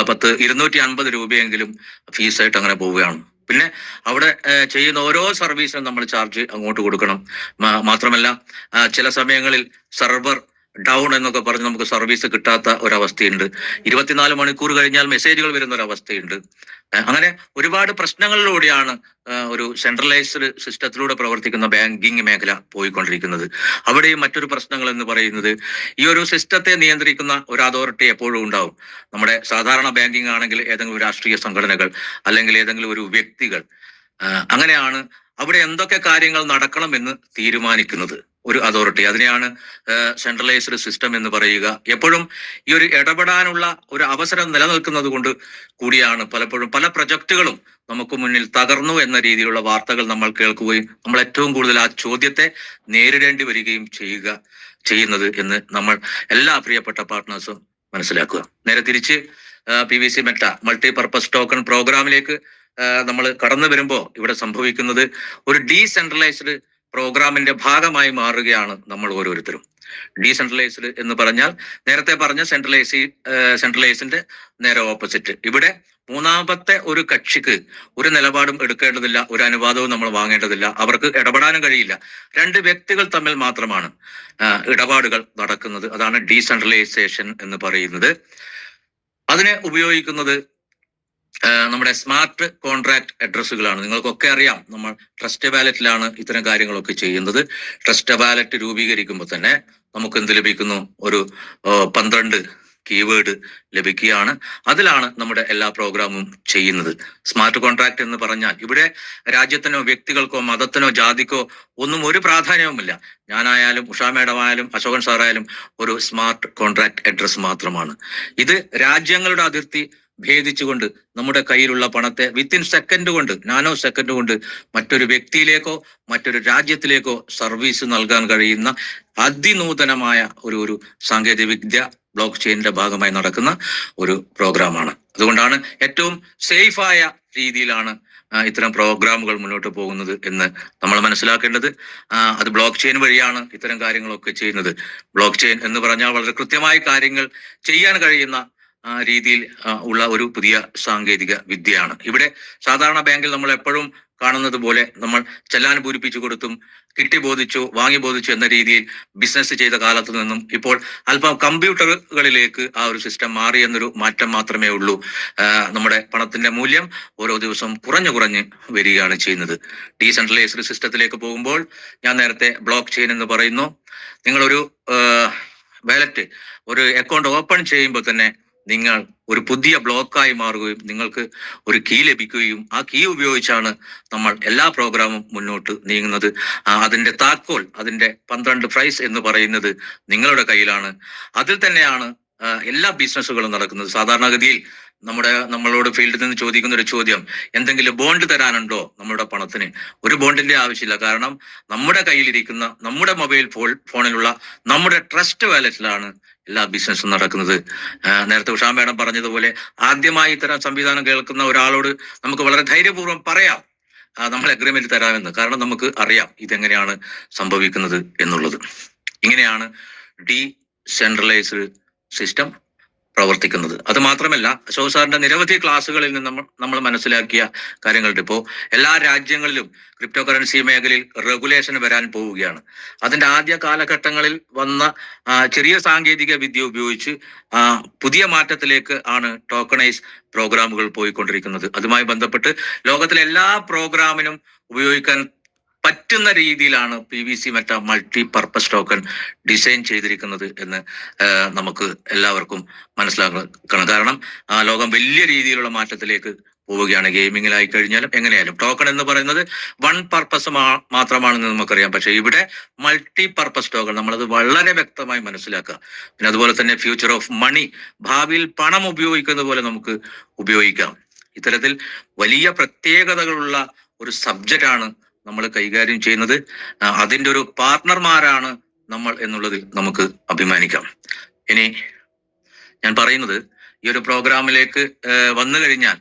250 രൂപയെങ്കിലും ഫീസായിട്ട് അങ്ങനെ പോവുകയാണ്. പിന്നെ അവിടെ ചെയ്യുന്ന ഓരോ സർവീസിനും നമ്മൾ ചാർജ് അങ്ങോട്ട് കൊടുക്കണം. മാത്രമല്ല ചില സമയങ്ങളിൽ സെർവർ ഡൗൺ എന്നൊക്കെ പറഞ്ഞ് നമുക്ക് സർവീസ് കിട്ടാത്ത ഒരവസ്ഥയുണ്ട്. 24 മണിക്കൂർ കഴിഞ്ഞാൽ മെസ്സേജുകൾ വരുന്ന ഒരവസ്ഥയുണ്ട്. അങ്ങനെ ഒരുപാട് പ്രശ്നങ്ങളിലൂടെയാണ് ഒരു സെൻട്രലൈസ്ഡ് സിസ്റ്റത്തിലൂടെ പ്രവർത്തിക്കുന്ന ബാങ്കിങ് മേഖല പോയിക്കൊണ്ടിരിക്കുന്നത്. അവിടെയും മറ്റൊരു പ്രശ്നങ്ങൾ എന്ന് പറയുന്നത്, ഈ ഒരു സിസ്റ്റത്തെ നിയന്ത്രിക്കുന്ന ഒരു അതോറിറ്റി എപ്പോഴും ഉണ്ടാവും. നമ്മുടെ സാധാരണ ബാങ്കിങ് ആണെങ്കിൽ ഏതെങ്കിലും രാഷ്ട്രീയ സംഘടനകൾ അല്ലെങ്കിൽ ഏതെങ്കിലും ഒരു വ്യക്തികൾ, അങ്ങനെയാണ് അവിടെ എന്തൊക്കെ കാര്യങ്ങൾ നടക്കണമെന്ന് തീരുമാനിക്കുന്നത് ഒരു അതോറിറ്റി. അതിനെയാണ് സെൻട്രലൈസ്ഡ് സിസ്റ്റം എന്ന് പറയുക. എപ്പോഴും ഈ ഒരു ഇടപെടാനുള്ള ഒരു അവസരം നിലനിൽക്കുന്നത് കൊണ്ട് കൂടിയാണ് പലപ്പോഴും പല പ്രൊജക്ടുകളും നമുക്ക് മുന്നിൽ തകർന്നു എന്ന രീതിയിലുള്ള വാർത്തകൾ നമ്മൾ കേൾക്കുകയും നമ്മൾ ഏറ്റവും കൂടുതൽ ആ ചോദ്യത്തെ നേരിടേണ്ടി വരികയും ചെയ്യുന്നത് എന്ന് നമ്മൾ എല്ലാ പ്രിയപ്പെട്ട പാർട്ട്നേഴ്സും മനസ്സിലാക്കുക. നേരെ തിരിച്ച് PVC മെറ്റ മൾട്ടിപർപ്പസ് ടോക്കൺ പ്രോഗ്രാമിലേക്ക് നമ്മൾ കടന്നു വരുമ്പോൾ ഇവിടെ സംഭവിക്കുന്നത് ഒരു ഡീസെൻട്രലൈസ്ഡ് പ്രോഗ്രാമിന്റെ ഭാഗമായി മാറുകയാണ് നമ്മൾ ഓരോരുത്തരും. ഡീസെൻട്രലൈസ്ഡ് എന്ന് പറഞ്ഞാൽ നേരത്തെ പറഞ്ഞ സെൻട്രലൈസിന്റെ നേരെ ഓപ്പോസിറ്റ്. ഇവിടെ മൂന്നാമത്തെ ഒരു കക്ഷിക്ക് ഒരു നിലപാടും എടുക്കേണ്ടതില്ല, ഒരു അനുവാദവും നമ്മൾ വാങ്ങേണ്ടതില്ല, അവർക്ക് ഇടപെടാനും കഴിയില്ല. 2 വ്യക്തികൾ തമ്മിൽ മാത്രമാണ് ഇടപാടുകൾ നടക്കുന്നത്. അതാണ് ഡീസെൻട്രലൈസേഷൻ എന്ന് പറയുന്നത്. അതിനെ ഉപയോഗിക്കുന്നത് നമ്മുടെ സ്മാർട്ട് കോൺട്രാക്ട് അഡ്രസ്സുകളാണ്. നിങ്ങൾക്കൊക്കെ അറിയാം, നമ്മൾ ട്രസ്റ്റ് വാലറ്റിലാണ് ഇത്തരം കാര്യങ്ങളൊക്കെ ചെയ്യുന്നത്. ട്രസ്റ്റ് വാലറ്റ് രൂപീകരിക്കുമ്പോൾ തന്നെ നമുക്ക് എന്ത് ലഭിക്കുന്നു? ഒരു 12 കീവേഡ് ലഭിക്കുകയാണ്. അതിലാണ് നമ്മുടെ എല്ലാ പ്രോഗ്രാമും ചെയ്യുന്നത്. സ്മാർട്ട് കോൺട്രാക്ട് എന്ന് പറഞ്ഞാൽ ഇവിടെ രാജ്യത്തിനോ വ്യക്തികൾക്കോ മതത്തിനോ ജാതിക്കോ ഒന്നും ഒരു പ്രാധാന്യവുമില്ല. ഞാനായാലും ഉഷാ മേഡം ആയാലും അശോകൻ സാറായാലും ഒരു സ്മാർട്ട് കോൺട്രാക്ട് അഡ്രസ് മാത്രമാണ്. ഇത് രാജ്യങ്ങളുടെ അതിർത്തി ഭേദിച്ചുകൊണ്ട് നമ്മുടെ കയ്യിലുള്ള പണത്തെ വിത്തിൻ സെക്കൻഡ് കൊണ്ട്, നാനോ സെക്കൻഡ് കൊണ്ട് മറ്റൊരു വ്യക്തിയിലേക്കോ മറ്റൊരു രാജ്യത്തിലേക്കോ സർവീസ് നൽകാൻ കഴിയുന്ന അതിനൂതനമായ ഒരു സാങ്കേതിക വിദ്യ ബ്ലോക്ക് ചെയിനിന്റെ ഭാഗമായി നടക്കുന്ന ഒരു പ്രോഗ്രാമാണ്. അതുകൊണ്ടാണ് ഏറ്റവും സേഫായ രീതിയിലാണ് ഇത്തരം പ്രോഗ്രാമുകൾ മുന്നോട്ട് പോകുന്നത് എന്ന് നമ്മൾ മനസ്സിലാക്കേണ്ടത്. അത് ബ്ലോക്ക് ചെയിൻ വഴിയാണ് ഇത്തരം കാര്യങ്ങളൊക്കെ ചെയ്യുന്നത്. ബ്ലോക്ക് ചെയിൻ എന്ന് പറഞ്ഞാൽ വളരെ കൃത്യമായി കാര്യങ്ങൾ ചെയ്യാൻ കഴിയുന്ന രീതിയിൽ ഉള്ള ഒരു പുതിയ സാങ്കേതിക വിദ്യയാണ്. ഇവിടെ സാധാരണ ബാങ്കിൽ നമ്മൾ എപ്പോഴും കാണുന്നത് പോലെ നമ്മൾ ചെല്ലാൻ പൂരിപ്പിച്ചു കൊടുത്തും കിട്ടി ബോധിച്ചു വാങ്ങി ബോധിച്ചു എന്ന രീതിയിൽ ബിസിനസ് ചെയ്ത കാലത്ത് നിന്നും ഇപ്പോൾ അല്പം കമ്പ്യൂട്ടറുകളിലേക്ക് ആ ഒരു സിസ്റ്റം മാറി എന്നൊരു മാറ്റം മാത്രമേ ഉള്ളൂ. നമ്മുടെ പണത്തിന്റെ മൂല്യം ഓരോ ദിവസവും കുറഞ്ഞു വരികയാണ് ചെയ്യുന്നത്. ഡീസെൻട്രലൈസ്ഡ് സിസ്റ്റത്തിലേക്ക് പോകുമ്പോൾ ഞാൻ നേരത്തെ ബ്ലോക്ക് ചെയിൻ എന്ന് പറയുന്നു. നിങ്ങളൊരു വാലറ്റ് ഒരു അക്കൗണ്ട് ഓപ്പൺ ചെയ്യുമ്പോൾ തന്നെ നിങ്ങൾ ഒരു പുതിയ ബ്ലോക്കായി മാറുകയും നിങ്ങൾക്ക് ഒരു കീ ലഭിക്കുകയും ആ കീ ഉപയോഗിച്ചാണ് നമ്മൾ എല്ലാ പ്രോഗ്രാമും മുന്നോട്ട് നീങ്ങുന്നത്. അതിന്റെ താക്കോൽ, അതിന്റെ 12 പ്രൈസ് എന്ന് പറയുന്നത് നിങ്ങളുടെ കയ്യിലാണ്. അതിൽ തന്നെയാണ് എല്ലാ ബിസിനസ്സുകളും നടക്കുന്നത്. സാധാരണഗതിയിൽ നമ്മളോട് ഫീൽഡിൽ നിന്ന് ചോദിക്കുന്ന ഒരു ചോദ്യം, എന്തെങ്കിലും ബോണ്ട് തരാനുണ്ടോ നമ്മുടെ പണത്തിന്? ഒരു ബോണ്ടിന്റെ ആവശ്യമില്ല. കാരണം നമ്മുടെ കയ്യിലിരിക്കുന്ന നമ്മുടെ മൊബൈൽ ഫോണിലുള്ള നമ്മുടെ ട്രസ്റ്റ് വാലറ്റിലാണ് എല്ലാ ബിസിനസ്സും നടക്കുന്നത്. നേരത്തെ ഉഷാ മേഡം പറഞ്ഞതുപോലെ ആദ്യമായി ഇത്തരം സംവിധാനം കേൾക്കുന്ന ഒരാളോട് നമുക്ക് വളരെ ധൈര്യപൂർവ്വം പറയാം നമ്മൾ അഗ്രിമെന്റ് തരാമെന്ന്. കാരണം നമുക്ക് അറിയാം ഇതെങ്ങനെയാണ് സംഭവിക്കുന്നത് എന്നുള്ളത്. ഇങ്ങനെയാണ് ഡീസെൻട്രലൈസ്ഡ് സിസ്റ്റം പ്രവർത്തിക്കുന്നത്. അത് മാത്രമല്ല, അശോക് സാറിന്റെ നിരവധി ക്ലാസ്സുകളിൽ നിന്ന് നമ്മൾ മനസ്സിലാക്കിയ കാര്യങ്ങളുണ്ട്. ഇപ്പോൾ എല്ലാ രാജ്യങ്ങളിലും ക്രിപ്റ്റോ കറൻസി മേഖലയിൽ റെഗുലേഷൻ വരാൻ പോവുകയാണ്. അതിന്റെ ആദ്യ കാലഘട്ടങ്ങളിൽ വന്ന ചെറിയ സാങ്കേതിക വിദ്യ ഉപയോഗിച്ച് പുതിയ മാറ്റത്തിലേക്ക് ആണ് ടോക്കണൈസ് പ്രോഗ്രാമുകൾ പോയിക്കൊണ്ടിരിക്കുന്നത്. അതുമായി ബന്ധപ്പെട്ട് ലോകത്തിലെ എല്ലാ പ്രോഗ്രാമിനും ഉപയോഗിക്കാൻ പറ്റുന്ന രീതിയിലാണ് PVC Meta multi purpose token design ചെയ്തിരിക്കുന്നത് എന്ന് നമുക്ക് എല്ലാവർക്കും മനസ്സിലാക്കണം. കാരണം ലോകം വലിയ രീതിയിലുള്ള മാറ്റത്തിലേക്ക് പോവുകയാണ്. ഗെയിമിങ്ങിലായി കഴിഞ്ഞാലും എങ്ങനെയായാലും ടോക്കൺ എന്ന് പറയുന്നത് വൺ പർപ്പസ് മാത്രമാണെന്ന് നമുക്കറിയാം. പക്ഷെ ഇവിടെ മൾട്ടി പർപ്പസ് ടോക്കൺ നമ്മളത് വളരെ വ്യക്തമായി മനസ്സിലാക്കുക. പിന്നെ അതുപോലെ തന്നെ ഫ്യൂച്ചർ ഓഫ് മണി, ഭാവിയിൽ പണം ഉപയോഗിക്കുന്ന പോലെ നമുക്ക് ഉപയോഗിക്കാം. ഇത്തരത്തിൽ വലിയ പ്രത്യേകതകളുള്ള ഒരു സബ്ജക്റ്റാണ് നമ്മൾ കൈകാര്യം ചെയ്യുന്നത്. അതിൻ്റെ ഒരു പാർട്ട്ണർമാരാണ് നമ്മൾ എന്നുള്ളതിൽ നമുക്ക് അഭിമാനിക്കാം. ഇനി ഞാൻ പറയുന്നത്, ഈ ഒരു പ്രോഗ്രാമിലേക്ക് വന്നു കഴിഞ്ഞാൽ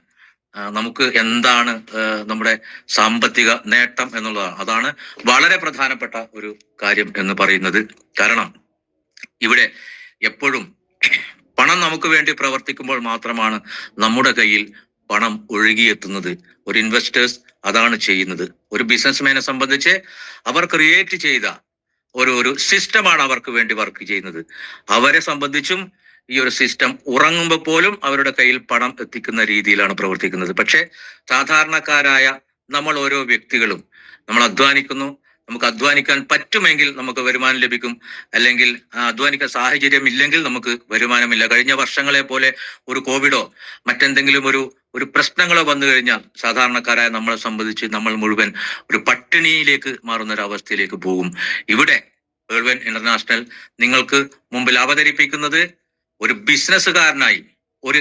നമുക്ക് എന്താണ് നമ്മുടെ സാമ്പത്തിക നേട്ടം എന്നുള്ളതാണ്. അതാണ് വളരെ പ്രധാനപ്പെട്ട ഒരു കാര്യം എന്ന് പറയുന്നത്. കാരണം ഇവിടെ എപ്പോഴും പണം നമുക്ക് വേണ്ടി പ്രവർത്തിക്കുമ്പോൾ മാത്രമാണ് നമ്മുടെ കയ്യിൽ പണം ഒഴുകിയെത്തുന്നത്. ഒരു ഇൻവെസ്റ്റേഴ്സ് അതാണ് ചെയ്യുന്നത്. ഒരു ബിസിനസ്മാനെ സംബന്ധിച്ച് അവർ ക്രിയേറ്റ് ചെയ്ത ഒരു സിസ്റ്റമാണ് അവർക്ക് വേണ്ടി വർക്ക് ചെയ്യുന്നത്. അവരെ സംബന്ധിച്ചും ഈ ഒരു സിസ്റ്റം ഉറങ്ങുമ്പോൾ പോലും അവരുടെ കയ്യിൽ പണം എത്തിക്കുന്ന രീതിയിലാണ് പ്രവർത്തിക്കുന്നത്. പക്ഷെ സാധാരണക്കാരായ നമ്മൾ ഓരോ വ്യക്തികളും നമ്മൾ അധ്വാനിക്കുന്നു. നമുക്ക് അധ്വാനിക്കാൻ പറ്റുമെങ്കിൽ നമുക്ക് വരുമാനം ലഭിക്കും. അല്ലെങ്കിൽ അധ്വാനിക്കാൻ സാഹചര്യം ഇല്ലെങ്കിൽ നമുക്ക് വരുമാനമില്ല. കഴിഞ്ഞ വർഷങ്ങളെ പോലെ ഒരു കോവിഡോ മറ്റെന്തെങ്കിലും ഒരു പ്രശ്നങ്ങളോ വന്നു കഴിഞ്ഞാൽ സാധാരണക്കാരായ നമ്മളെ സംബന്ധിച്ച് നമ്മൾ മുഴുവൻ ഒരു പട്ടിണിയിലേക്ക് മാറുന്ന ഒരു അവസ്ഥയിലേക്ക് പോകും. ഇവിടെ പേൾവൻ ഇന്റർനാഷണൽ നിങ്ങൾക്ക് മുമ്പിൽ അവതരിപ്പിക്കുന്നത് ഒരു ബിസിനസ്സുകാരനായി, ഒരു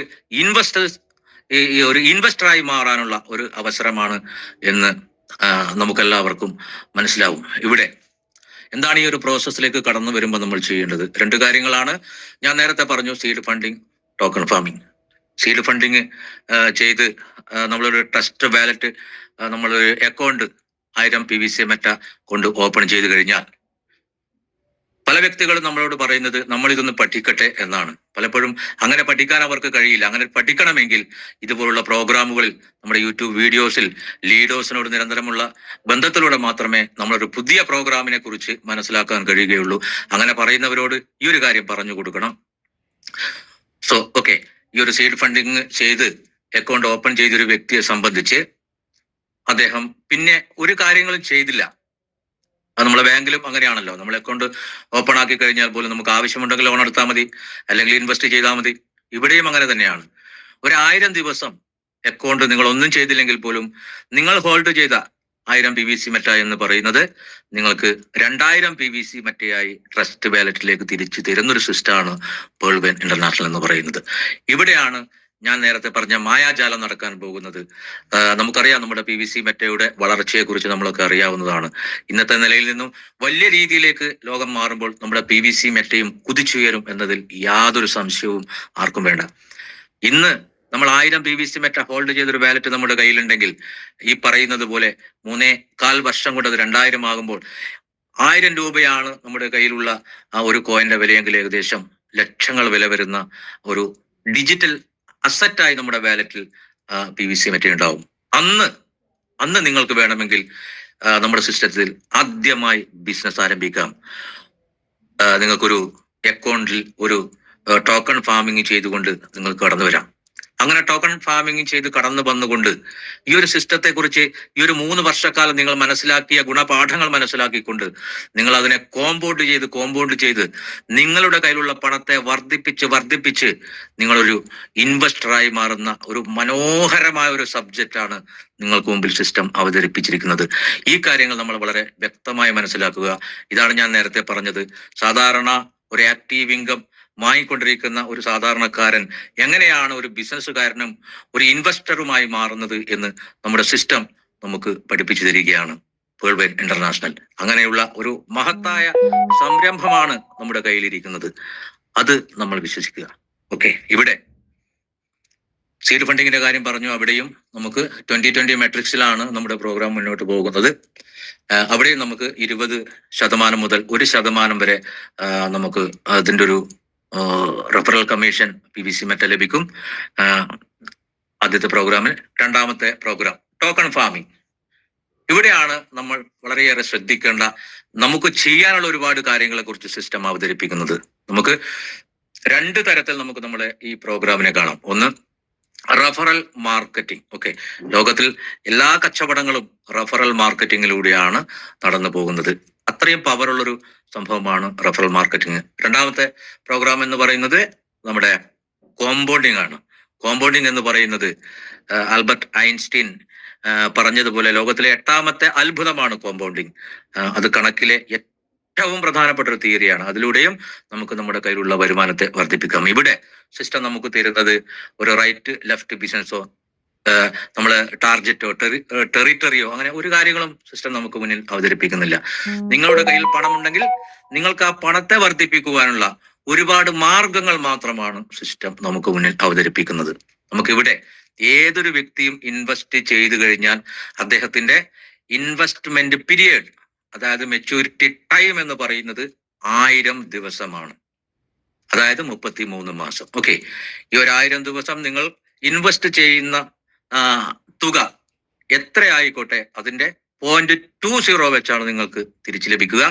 ഇൻവെസ്റ്ററായി മാറാനുള്ള ഒരു അവസരമാണ് എന്ന് നമുക്കെല്ലാവർക്കും മനസ്സിലാവും. ഇവിടെ എന്താണ് ഈ ഒരു പ്രോസസ്സിലേക്ക് കടന്നു വരുമ്പോൾ നമ്മൾ ചെയ്യേണ്ടത്? 2 കാര്യങ്ങളാണ്. ഞാൻ നേരത്തെ പറഞ്ഞു, seed funding, token farming. Seed funding ചെയ്ത് നമ്മളൊരു ട്രസ്റ്റ് വാലറ്റ്, നമ്മളൊരു അക്കൗണ്ട് 1000 PVC മെറ്റ കൊണ്ട് ഓപ്പൺ ചെയ്ത് കഴിഞ്ഞാൽ പല വ്യക്തികളും നമ്മളോട് പറയുന്നത് നമ്മൾ ഇതൊന്ന് പഠിക്കട്ടെ എന്നാണ്. പലപ്പോഴും അങ്ങനെ പഠിക്കാൻ അവർക്ക് കഴിയില്ല. അങ്ങനെ പഠിക്കണമെങ്കിൽ ഇതുപോലുള്ള പ്രോഗ്രാമുകളിൽ, നമ്മുടെ യൂട്യൂബ് വീഡിയോസിൽ ലീഡേഴ്സിനോട് നിരന്തരമുള്ള ബന്ധത്തിലൂടെ മാത്രമേ നമ്മളൊരു പുതിയ പ്രോഗ്രാമിനെ കുറിച്ച് മനസ്സിലാക്കാൻ കഴിയുകയുള്ളൂ. അങ്ങനെ പറയുന്നവരോട് ഈ ഒരു കാര്യം പറഞ്ഞു കൊടുക്കണം. സോ ഓക്കെ, ഈ ഒരു സീഡ് ഫണ്ടിങ് ചെയ്ത് അക്കൗണ്ട് ഓപ്പൺ ചെയ്തൊരു വ്യക്തിയെ സംബന്ധിച്ച് അദ്ദേഹം പിന്നെ ഒരു കാര്യങ്ങളും ചെയ്തില്ല. അത് നമ്മളെ ബാങ്കിലും അങ്ങനെയാണല്ലോ. നമ്മൾ അക്കൗണ്ട് ഓപ്പൺ ആക്കി കഴിഞ്ഞാൽ പോലും നമുക്ക് ആവശ്യമുണ്ടെങ്കിൽ ലോൺ എടുത്താൽ മതി, അല്ലെങ്കിൽ ഇൻവെസ്റ്റ് ചെയ്താൽ മതി. ഇവിടെയും അങ്ങനെ തന്നെയാണ്. 1000 ദിവസം അക്കൗണ്ട് നിങ്ങൾ ഒന്നും ചെയ്തില്ലെങ്കിൽ പോലും നിങ്ങൾ ഹോൾഡ് ചെയ്ത 1000 PVC മെറ്റ എന്ന് പറയുന്നത് നിങ്ങൾക്ക് 2000 PVC മെറ്റയായി ട്രസ്റ്റ് വാലറ്റിലേക്ക് തിരിച്ചു തരുന്നൊരു സിസ്റ്റമാണ് പേൾവൻ ഇന്റർനാഷണൽ എന്ന് പറയുന്നത്. ഇവിടെയാണ് ഞാൻ നേരത്തെ പറഞ്ഞ മായാജാലം നടക്കാൻ പോകുന്നത്. നമുക്കറിയാം, നമ്മുടെ PVC മെറ്റയുടെ വളർച്ചയെ കുറിച്ച് നമ്മളൊക്കെ അറിയാവുന്നതാണ്. ഇന്നത്തെ നിലയിൽ നിന്നും വലിയ രീതിയിലേക്ക് ലോകം മാറുമ്പോൾ നമ്മുടെ PVC മെറ്റയും കുതിച്ചുയരും എന്നതിൽ യാതൊരു സംശയവും ആർക്കും വേണ്ട. ഇന്ന് നമ്മൾ 1000 PVC മെറ്റ ഹോൾഡ് ചെയ്തൊരു വാലറ്റ് നമ്മുടെ കയ്യിലുണ്ടെങ്കിൽ ഈ പറയുന്നത് പോലെ 3.25 വർഷം കൊണ്ട് അത് 2000 ആകുമ്പോൾ 1000 രൂപയാണ് നമ്മുടെ കയ്യിലുള്ള ആ ഒരു കോയിന്റെ വിലയെങ്കിൽ ഏകദേശം ലക്ഷങ്ങൾ വില വരുന്ന ഒരു ഡിജിറ്റൽ അസറ്റായി നമ്മുടെ വാലറ്റിൽ PVC മെറ്റീരിയൽ ഉണ്ടാവും. അന്ന് നിങ്ങൾക്ക് വേണമെങ്കിൽ നമ്മുടെ സിസ്റ്റത്തിൽ ആദ്യമായി ബിസിനസ് ആരംഭിക്കാം. നിങ്ങൾക്കൊരു അക്കൗണ്ടിൽ ഒരു ടോക്കൺ ഫാമിംഗ് ചെയ്തുകൊണ്ട് നിങ്ങൾക്ക് കടന്നു വരാം. അങ്ങനെ ടോക്കൺ ഫാമിംഗ് ചെയ്ത് കടന്നു വന്നുകൊണ്ട് ഈ ഒരു സിസ്റ്റത്തെ കുറിച്ച് ഈ ഒരു 3 വർഷക്കാലം നിങ്ങൾ മനസ്സിലാക്കിയ ഗുണപാഠങ്ങൾ മനസ്സിലാക്കിക്കൊണ്ട് നിങ്ങൾ അതിനെ കോമ്പൗണ്ട് ചെയ്ത് നിങ്ങളുടെ കയ്യിലുള്ള പണത്തെ വർദ്ധിപ്പിച്ച് നിങ്ങളൊരു ഇൻവെസ്റ്ററായി മാറുന്ന ഒരു മനോഹരമായ ഒരു സബ്ജക്റ്റാണ് നിങ്ങൾക്ക് മുമ്പിൽ സിസ്റ്റം അവതരിപ്പിച്ചിരിക്കുന്നത്. ഈ കാര്യങ്ങൾ നമ്മൾ വളരെ വ്യക്തമായി മനസ്സിലാക്കുക. ഇതാണ് ഞാൻ നേരത്തെ പറഞ്ഞത്. സാധാരണ ഒരു ആക്റ്റീവ് ഇൻകം വാങ്ങിക്കൊണ്ടിരിക്കുന്ന ഒരു സാധാരണക്കാരൻ എങ്ങനെയാണ് ഒരു ബിസിനസ്സുകാരനും ഒരു ഇൻവെസ്റ്ററുമായി മാറുന്നത് എന്ന് നമ്മുടെ സിസ്റ്റം നമുക്ക് പഠിപ്പിച്ചു തരികയാണ്. പേൾ വൈൻ ഇന്റർനാഷണൽ അങ്ങനെയുള്ള ഒരു മഹത്തായ സംരംഭമാണ് നമ്മുടെ കയ്യിലിരിക്കുന്നത്. അത് നമ്മൾ വിശ്വസിക്കുക. ഓക്കെ, ഇവിടെ സീഡ് ഫണ്ടിങ്ങിന്റെ കാര്യം പറഞ്ഞു. അവിടെയും നമുക്ക് 2020 മെട്രിക്സിലാണ് നമ്മുടെ പ്രോഗ്രാം മുന്നോട്ട് പോകുന്നത്. അവിടെയും നമുക്ക് 20% മുതൽ 1% വരെ നമുക്ക് അതിൻ്റെ ഒരു റെഫറൽ കമ്മീഷൻ PVC മെറ്റ ലഭിക്കും. ആദ്യത്തെ പ്രോഗ്രാമിൽ. രണ്ടാമത്തെ പ്രോഗ്രാം ടോക്കൺ ഫാമിംഗ്. ഇവിടെയാണ് നമ്മൾ വളരെയേറെ ശ്രദ്ധിക്കേണ്ട, നമുക്ക് ചെയ്യാനുള്ള ഒരുപാട് കാര്യങ്ങളെ കുറിച്ച് സിസ്റ്റം അവതരിപ്പിക്കുന്നത്. നമുക്ക് 2 തരത്തിൽ നമുക്ക് നമ്മുടെ ഈ പ്രോഗ്രാമിനെ കാണാം. ഒന്ന്, റഫറൽ മാർക്കറ്റിംഗ്. ഓക്കെ, ലോകത്തിൽ എല്ലാ കച്ചവടങ്ങളും റഫറൽ മാർക്കറ്റിങ്ങിലൂടെയാണ് നടന്നു പോകുന്നത്. അത്രയും പവറുള്ളൊരു സംഭവമാണ് റഫറൽ മാർക്കറ്റിംഗ്. രണ്ടാമത്തെ പ്രോഗ്രാം എന്ന് പറയുന്നത് നമ്മുടെ കോമ്പൗണ്ടിങ് ആണ്. കോമ്പൗണ്ടിങ് എന്ന് പറയുന്നത് ആൽബർട്ട് ഐൻസ്റ്റീൻ പറഞ്ഞതുപോലെ ലോകത്തിലെ 8ാമത്തെ അത്ഭുതമാണ് കോമ്പൗണ്ടിങ്. അത് കണക്കിലെ ഏറ്റവും പ്രധാനപ്പെട്ട ഒരു തിയറിയാണ്. അതിലൂടെയും നമുക്ക് നമ്മുടെ കയ്യിലുള്ള വരുമാനത്തെ വർദ്ധിപ്പിക്കാം. ഇവിടെ സിസ്റ്റം നമുക്ക് തരുന്നത് ഒരു റൈറ്റ് ലെഫ്റ്റ് ബിസിനസ്സോ നമ്മള് ടാർജറ്റോ ടെറിട്ടറിയോ അങ്ങനെ ഒരു കാര്യങ്ങളും സിസ്റ്റം നമുക്ക് മുന്നിൽ അവതരിപ്പിക്കുന്നില്ല. നിങ്ങളുടെ കയ്യിൽ പണമുണ്ടെങ്കിൽ നിങ്ങൾക്ക് ആ പണത്തെ വർദ്ധിപ്പിക്കുവാനുള്ള ഒരുപാട് മാർഗങ്ങൾ മാത്രമാണ് സിസ്റ്റം നമുക്ക് മുന്നിൽ അവതരിപ്പിക്കുന്നത്. നമുക്കിവിടെ ഏതൊരു വ്യക്തിയും ഇൻവെസ്റ്റ് ചെയ്തു കഴിഞ്ഞാൽ അദ്ദേഹത്തിന്റെ ഇൻവെസ്റ്റ്മെന്റ് പീരിയഡ്, അതായത് മെച്യൂരിറ്റി ടൈം എന്ന് പറയുന്നത് 1000 ദിവസമാണ്. അതായത് 33 മാസം. ഓക്കെ, ഈ 1000 ദിവസം നിങ്ങൾ ഇൻവെസ്റ്റ് ചെയ്യുന്ന തുക എത്ര ആയിക്കോട്ടെ അതിന്റെ 0.20 വെച്ചാണ് നിങ്ങൾക്ക് തിരിച്ചു ലഭിക്കുക.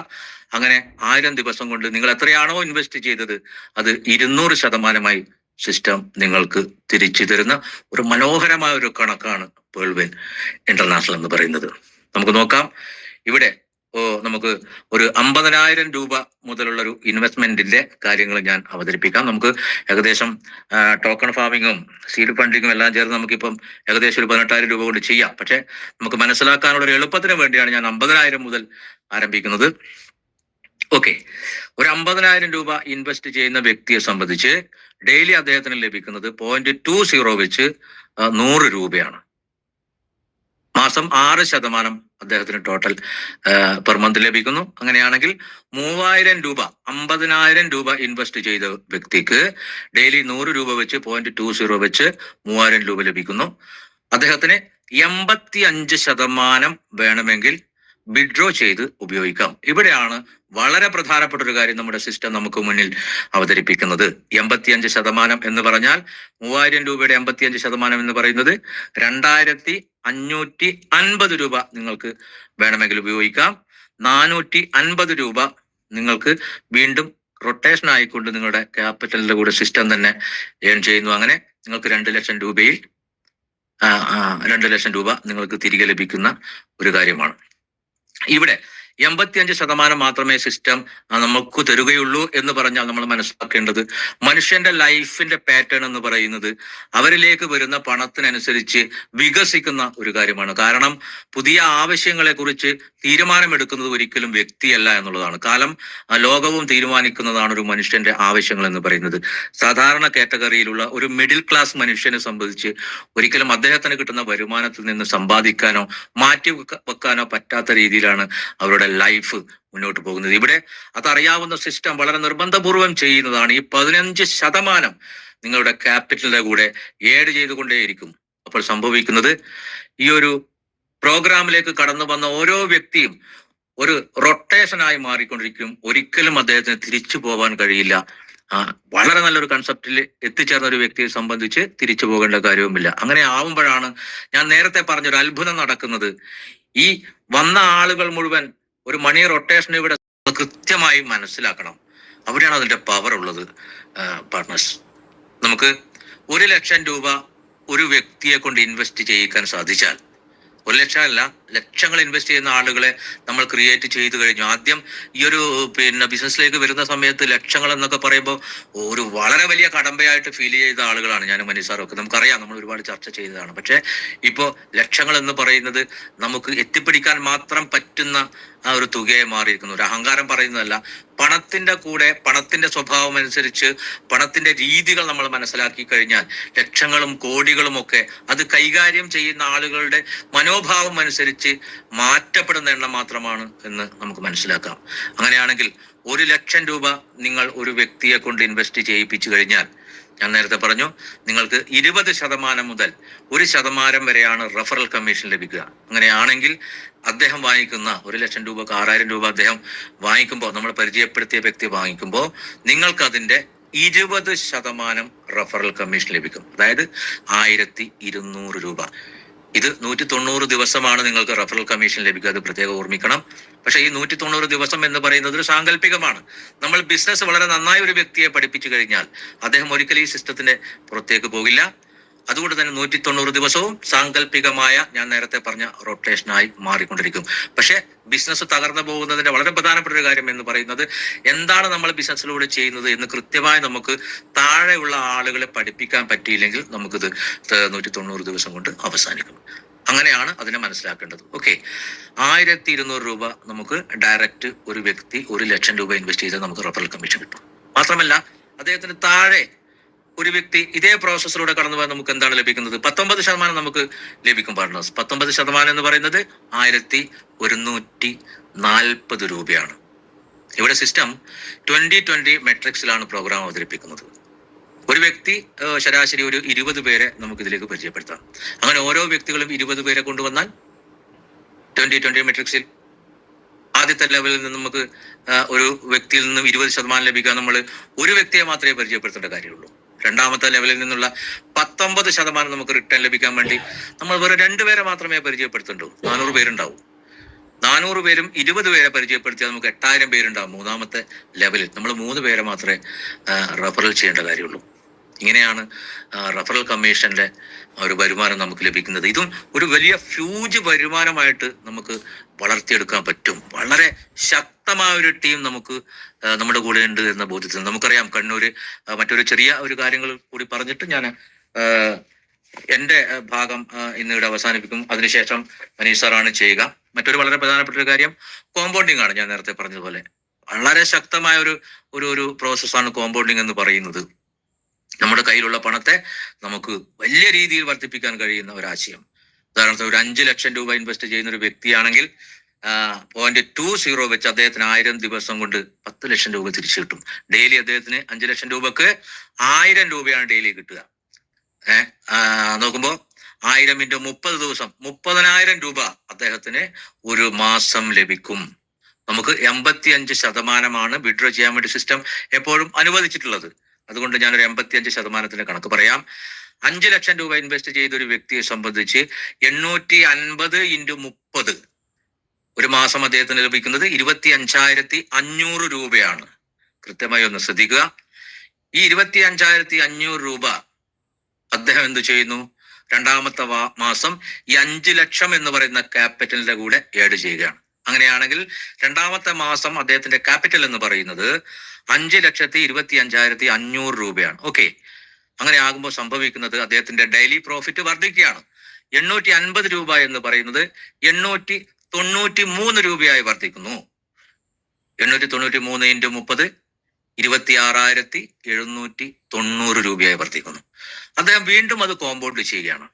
അങ്ങനെ 1000 ദിവസം കൊണ്ട് നിങ്ങൾ എത്രയാണോ ഇൻവെസ്റ്റ് ചെയ്തത് അത് 200% സിസ്റ്റം നിങ്ങൾക്ക് തിരിച്ചു തരുന്ന ഒരു മനോഹരമായ ഒരു കണക്കാണ് പേൾ വൈൻ ഇന്റർനാഷണൽ എന്ന് പറയുന്നത്. നമുക്ക് നോക്കാം. ഇവിടെ നമുക്ക് ഒരു 50,000 രൂപ മുതലുള്ള ഒരു ഇൻവെസ്റ്റ്മെന്റിന്റെ കാര്യങ്ങൾ ഞാൻ അവതരിപ്പിക്കാം. നമുക്ക് ഏകദേശം ടോക്കൺ ഫാമിങ്ങും സീഡ് ഫണ്ടിങ്ങും എല്ലാം ചേർന്ന് നമുക്കിപ്പം ഏകദേശം ഒരു 18,000 രൂപ കൊണ്ട് ചെയ്യാം. പക്ഷെ നമുക്ക് മനസ്സിലാക്കാനുള്ള ഒരു എളുപ്പത്തിന് വേണ്ടിയാണ് ഞാൻ 50,000 മുതൽ ആരംഭിക്കുന്നത്. ഓക്കെ, ഒരു 50,000 രൂപ ഇൻവെസ്റ്റ് ചെയ്യുന്ന വ്യക്തിയെ സംബന്ധിച്ച് ഡെയിലി അദ്ദേഹത്തിന് ലഭിക്കുന്നത് 0.20 വെച്ച് 100 രൂപയാണ്. മാസം 6% അദ്ദേഹത്തിന് ടോട്ടൽ പെർ മന്ത് ലഭിക്കുന്നു. അങ്ങനെയാണെങ്കിൽ 3000 രൂപ 50,000 രൂപ ഇൻവെസ്റ്റ് ചെയ്ത വ്യക്തിക്ക് ഡെയിലി 100 രൂപ വെച്ച് 0.20 വെച്ച് 3000 രൂപ ലഭിക്കുന്നു. അദ്ദേഹത്തിന് 85% വേണമെങ്കിൽ വിഡ്രോ ചെയ്ത് ഉപയോഗിക്കാം. ഇവിടെയാണ് വളരെ പ്രധാനപ്പെട്ട ഒരു കാര്യം നമ്മുടെ സിസ്റ്റം നമുക്ക് മുന്നിൽ അവതരിപ്പിക്കുന്നത്. 85% എന്ന് പറഞ്ഞാൽ 3000 രൂപയുടെ 85% എന്ന് പറയുന്നത് 2550 രൂപ നിങ്ങൾക്ക് വേണമെങ്കിൽ ഉപയോഗിക്കാം. 450 രൂപ നിങ്ങൾക്ക് വീണ്ടും റൊട്ടേഷൻ ആയിക്കൊണ്ട് നിങ്ങളുടെ ക്യാപിറ്റലിന്റെ കൂടെ സിസ്റ്റം തന്നെ ഏൺ ചെയ്യുന്നു. അങ്ങനെ നിങ്ങൾക്ക് 2 ലക്ഷം രൂപയിൽ 2 ലക്ഷം രൂപ നിങ്ങൾക്ക് തിരികെ ലഭിക്കുന്ന ഒരു കാര്യമാണ്. ഇവിടെ 85% മാത്രമേ സിസ്റ്റം നമുക്ക് തരുകയുള്ളൂ എന്ന് പറഞ്ഞാൽ നമ്മൾ മനസ്സിലാക്കേണ്ടത് മനുഷ്യന്റെ ലൈഫിന്റെ പാറ്റേൺ എന്ന് പറയുന്നത് അവരിലേക്ക് വരുന്ന പണത്തിനനുസരിച്ച് വികസിക്കുന്ന ഒരു കാര്യമാണ്. കാരണം പുതിയ ആവശ്യങ്ങളെ കുറിച്ച് തീരുമാനമെടുക്കുന്നത് ഒരിക്കലും വ്യക്തിയല്ല എന്നുള്ളതാണ്. ലോകവും തീരുമാനിക്കുന്നതാണ് ഒരു മനുഷ്യന്റെ ആവശ്യങ്ങൾ എന്ന് പറയുന്നത്. സാധാരണ കാറ്റഗറിയിലുള്ള ഒരു മിഡിൽ ക്ലാസ് മനുഷ്യനെ സംബന്ധിച്ച് ഒരിക്കലും അദ്ദേഹത്തിന് കിട്ടുന്ന വരുമാനത്തിൽ നിന്ന് സമ്പാദിക്കാനോ മാറ്റി വെക്കാനോ പറ്റാത്ത രീതിയിലാണ് അവരുടെ ലൈഫ് മുന്നോട്ട് പോകുന്നത്. ഇവിടെ അതറിയാവുന്ന സിസ്റ്റം വളരെ നിർബന്ധപൂർവം ചെയ്യുന്നതാണ് ഈ 15% നിങ്ങളുടെ ക്യാപിറ്റലിന്റെ കൂടെ ഏഡ് ചെയ്തുകൊണ്ടേയിരിക്കും. അപ്പോൾ സംഭവിക്കുന്നത് ഈ ഒരു പ്രോഗ്രാമിലേക്ക് കടന്നു വന്ന ഓരോ വ്യക്തിയും ഒരു റൊട്ടേഷനായി മാറിക്കൊണ്ടിരിക്കും. ഒരിക്കലും അദ്ദേഹത്തിന് തിരിച്ചു പോവാൻ കഴിയില്ല. വളരെ നല്ലൊരു കൺസെപ്റ്റിൽ എത്തിച്ചേർന്ന ഒരു വ്യക്തിയെ സംബന്ധിച്ച് തിരിച്ചു പോകേണ്ട കാര്യവുമില്ല. അങ്ങനെ ആവുമ്പോഴാണ് ഞാൻ നേരത്തെ പറഞ്ഞൊരു അത്ഭുതം നടക്കുന്നത്. ഈ വന്ന ആളുകൾ മുഴുവൻ ഒരു മണി റൊട്ടേഷൻ ഇവിടെ കൃത്യമായി മനസ്സിലാക്കണം. അവിടെയാണ് അതിന്റെ പവർ ഉള്ളത്. പാർട്ട്നേഴ്സ്, നമുക്ക് 1,00,000 രൂപ ഒരു വ്യക്തിയെ കൊണ്ട് ഇൻവെസ്റ്റ് ചെയ്യിക്കാൻ സാധിച്ചാൽ, 1,00,000 അല്ല, ലക്ഷങ്ങൾ ഇൻവെസ്റ്റ് ചെയ്യുന്ന ആളുകളെ നമ്മൾ ക്രിയേറ്റ് ചെയ്തു കഴിഞ്ഞു. ആദ്യം ഈ ഒരു ബിസിനസ്സിലേക്ക് വരുന്ന സമയത്ത് ലക്ഷങ്ങൾ എന്നൊക്കെ പറയുമ്പോൾ ഒരു വളരെ വലിയ കടമ്പയായിട്ട് ഫീൽ ചെയ്ത ആളുകളാണ് ഞാനും മനീഷ് ഒക്കെ. നമുക്കറിയാം, നമ്മൾ ഒരുപാട് ചർച്ച ചെയ്തതാണ്. പക്ഷെ ഇപ്പോ ലക്ഷങ്ങൾ എന്ന് പറയുന്നത് നമുക്ക് എത്തിപ്പിടിക്കാൻ മാത്രം പറ്റുന്ന ആ ഒരു തുകയെ മാറിയിരിക്കുന്നു. ഒരു അഹങ്കാരം പറയുന്നതല്ല. പണത്തിന്റെ കൂടെ പണത്തിന്റെ സ്വഭാവം അനുസരിച്ച് പണത്തിന്റെ രീതികൾ നമ്മൾ മനസ്സിലാക്കി കഴിഞ്ഞാൽ ലക്ഷങ്ങളും കോടികളും ഒക്കെ അത് കൈകാര്യം ചെയ്യുന്ന ആളുകളുടെ മനോഭാവം അനുസരിച്ച് മാറ്റപ്പെടുന്ന എണ്ണം മാത്രമാണ് എന്ന് നമുക്ക് മനസ്സിലാക്കാം. അങ്ങനെയാണെങ്കിൽ 1,00,000 രൂപ നിങ്ങൾ ഒരു വ്യക്തിയെ കൊണ്ട് ഇൻവെസ്റ്റ് ചെയ്യിപ്പിച്ചു കഴിഞ്ഞാൽ, ഞാൻ നേരത്തെ പറഞ്ഞു, നിങ്ങൾക്ക് 20% മുതൽ 1% വരെയാണ് റെഫറൽ കമ്മീഷൻ ലഭിക്കുക. അങ്ങനെയാണെങ്കിൽ അദ്ദേഹം വാങ്ങിക്കുന്ന 1,00,000 രൂപക്ക് 6,000 രൂപ അദ്ദേഹം വാങ്ങിക്കുമ്പോൾ, നമ്മൾ പരിചയപ്പെടുത്തിയ വ്യക്തി വാങ്ങിക്കുമ്പോൾ നിങ്ങൾക്ക് അതിന്റെ 20% റെഫറൽ കമ്മീഷൻ ലഭിക്കും. അതായത് 1,200 രൂപ. ഇത് 190 ദിവസമാണ് നിങ്ങൾക്ക് റെഫറൽ കമ്മീഷൻ ലഭിക്കുക. അത് പ്രത്യേകം ഓർമ്മിക്കണം. പക്ഷേ ഈ 190 ദിവസം എന്ന് പറയുന്നത് ഒരു സാങ്കല്പികമാണ്. നമ്മൾ ബിസിനസ് വളരെ നന്നായി ഒരു വ്യക്തിയെ പഠിപ്പിച്ചു കഴിഞ്ഞാൽ അദ്ദേഹം ഒരിക്കലും ഈ സിസ്റ്റത്തിന്റെ പുറത്തേക്ക് പോകില്ല. അതുകൊണ്ട് തന്നെ 190 ദിവസവും സാങ്കല്പികമായ, ഞാൻ നേരത്തെ പറഞ്ഞ റൊട്ടേഷനായി മാറിക്കൊണ്ടിരിക്കും. പക്ഷെ ബിസിനസ് തകർന്നു പോകുന്നതിന്റെ വളരെ പ്രധാനപ്പെട്ട ഒരു കാര്യം എന്ന് പറയുന്നത്, എന്താണ് നമ്മൾ ബിസിനസ്സിലൂടെ ചെയ്യുന്നത് എന്ന് കൃത്യമായി നമുക്ക് താഴെയുള്ള ആളുകളെ പഠിപ്പിക്കാൻ പറ്റിയില്ലെങ്കിൽ നമുക്കിത് 190 ദിവസം കൊണ്ട് അവസാനിക്കും. അങ്ങനെയാണ് അതിനെ മനസ്സിലാക്കേണ്ടത്. ഓക്കെ, 1,200 രൂപ നമുക്ക് ഡയറക്റ്റ് ഒരു വ്യക്തി 1,00,000 രൂപ ഇൻവെസ്റ്റ് ചെയ്താൽ നമുക്ക് റെഫറൽ കമ്മീഷൻ കിട്ടും. മാത്രമല്ല അദ്ദേഹത്തിന് താഴെ ഒരു വ്യക്തി ഇതേ പ്രോസസ്സിലൂടെ കടന്നു പോയാൽ നമുക്ക് എന്താണ് ലഭിക്കുന്നത്? 19% നമുക്ക് ലഭിക്കും പാർട്ട്നേഴ്സ്. 19% എന്ന് പറയുന്നത് 1,140 രൂപയാണ്. ഇവിടെ സിസ്റ്റം 2020 മെട്രിക്സിലാണ് പ്രോഗ്രാം അവതരിപ്പിക്കുന്നത്. ഒരു വ്യക്തി ശരാശരി ഒരു 20 പേരെ നമുക്ക് ഇതിലേക്ക് പരിചയപ്പെടുത്താം. അങ്ങനെ ഓരോ വ്യക്തികളും 20 പേരെ കൊണ്ടുവന്നാൽ 2020 മെട്രിക്സിൽ ആദ്യത്തെ ലെവലിൽ നിന്ന് നമുക്ക് ഒരു വ്യക്തിയിൽ നിന്നും 20% ലഭിക്കാൻ നമ്മൾ ഒരു വ്യക്തിയെ മാത്രമേ പരിചയപ്പെടുത്തേണ്ട കാര്യമുള്ളൂ. രണ്ടാമത്തെ ലെവലിൽ നിന്നുള്ള 19% നമുക്ക് റിട്ടേൺ ലഭിക്കാൻ വേണ്ടി നമ്മൾ വേറെ 2 പേരെ മാത്രമേ പരിചയപ്പെടുത്തുള്ളൂ. 400 പേരുണ്ടാവും. 400 പേരും 20 പേരെ പരിചയപ്പെടുത്തിയാൽ നമുക്ക് 8,000 പേരുണ്ടാവും. മൂന്നാമത്തെ ലെവലിൽ നമ്മൾ 3 പേരെ മാത്രമേ റെഫറൽ ചെയ്യേണ്ട കാര്യമുള്ളൂ. ഇങ്ങനെയാണ് റെഫറൽ കമ്മീഷന്റെ ഒരു വരുമാനം നമുക്ക് ലഭിക്കുന്നത്. ഇതും ഒരു വലിയ ഫ്യൂജ് വരുമാനമായിട്ട് നമുക്ക് വളർത്തിയെടുക്കാൻ പറ്റും. വളരെ ശക്തമായ ഒരു ടീം നമുക്ക് നമ്മുടെ കൂടെ ഉണ്ട് എന്ന ബോധ്യത്തിൽ നമുക്കറിയാം. കണ്ണൂര് മറ്റൊരു ചെറിയ ഒരു കാര്യങ്ങൾ കൂടി പറഞ്ഞിട്ട് ഞാൻ എന്റെ ഭാഗം ഇന്നിവിടെ അവസാനിപ്പിക്കും. അതിനുശേഷം മനീഷ് സാറാണ് ചെയ്യുക. മറ്റൊരു വളരെ പ്രധാനപ്പെട്ട ഒരു കാര്യം കോമ്പൗണ്ടിങ് ആണ്. ഞാൻ നേരത്തെ പറഞ്ഞതുപോലെ വളരെ ശക്തമായ ഒരു പ്രോസസ്സാണ് കോമ്പൗണ്ടിങ് എന്ന് പറയുന്നത്. നമ്മുടെ കയ്യിലുള്ള പണത്തെ നമുക്ക് വലിയ രീതിയിൽ വർദ്ധിപ്പിക്കാൻ കഴിയുന്ന ഒരാശയം. ഉദാഹരണത്തിന് ഒരു 5 ലക്ഷം രൂപ ഇൻവെസ്റ്റ് ചെയ്യുന്ന ഒരു വ്യക്തിയാണെങ്കിൽ 0.20 വെച്ച് അദ്ദേഹത്തിന് 1000 ദിവസം കൊണ്ട് 10 ലക്ഷം രൂപ തിരിച്ചു കിട്ടും. ഡെയിലി അദ്ദേഹത്തിന് 5 ലക്ഷം രൂപക്ക് 1000 രൂപയാണ് ഡെയിലി കിട്ടുക. നോക്കുമ്പോ 1000 × 30 ദിവസം 30,000 രൂപ അദ്ദേഹത്തിന് ഒരു മാസം ലഭിക്കും. നമുക്ക് 85% വിഡ്രോ ചെയ്യാൻ വേണ്ടി സിസ്റ്റം എപ്പോഴും അനുവദിച്ചിട്ടുള്ളത്. അതുകൊണ്ട് ഞാനൊരു 85% കണക്ക് പറയാം. 5 ലക്ഷം രൂപ ഇൻവെസ്റ്റ് ചെയ്ത ഒരു വ്യക്തിയെ സംബന്ധിച്ച് 850 × 30 ഒരു മാസം അദ്ദേഹത്തിന് ലഭിക്കുന്നത് 25,500 രൂപയാണ്. കൃത്യമായി ഒന്ന് ശ്രദ്ധിക്കുക. ഈ 25,500 രൂപ അദ്ദേഹം എന്ത് ചെയ്യുന്നു? രണ്ടാമത്തെ മാസം ഈ 5 ലക്ഷം എന്ന് പറയുന്ന ക്യാപിറ്റലിന്റെ കൂടെ ആഡ് ചെയ്യുകയാണ്. അങ്ങനെയാണെങ്കിൽ രണ്ടാമത്തെ മാസം അദ്ദേഹത്തിന്റെ ക്യാപിറ്റൽ എന്ന് പറയുന്നത് 5,25,500 രൂപയാണ്. ഓക്കെ, അങ്ങനെ ആകുമ്പോൾ സംഭവിക്കുന്നത് അദ്ദേഹത്തിന്റെ ഡെയിലി പ്രോഫിറ്റ് വർദ്ധിക്കുകയാണ്. 850 രൂപ എന്ന് പറയുന്നത് 893 രൂപയായി വർദ്ധിക്കുന്നു. 893 × 30 26,790 രൂപയായി വർദ്ധിക്കുന്നു. അദ്ദേഹം വീണ്ടും അത് കോമ്പൗണ്ട് ചെയ്യുകയാണ്.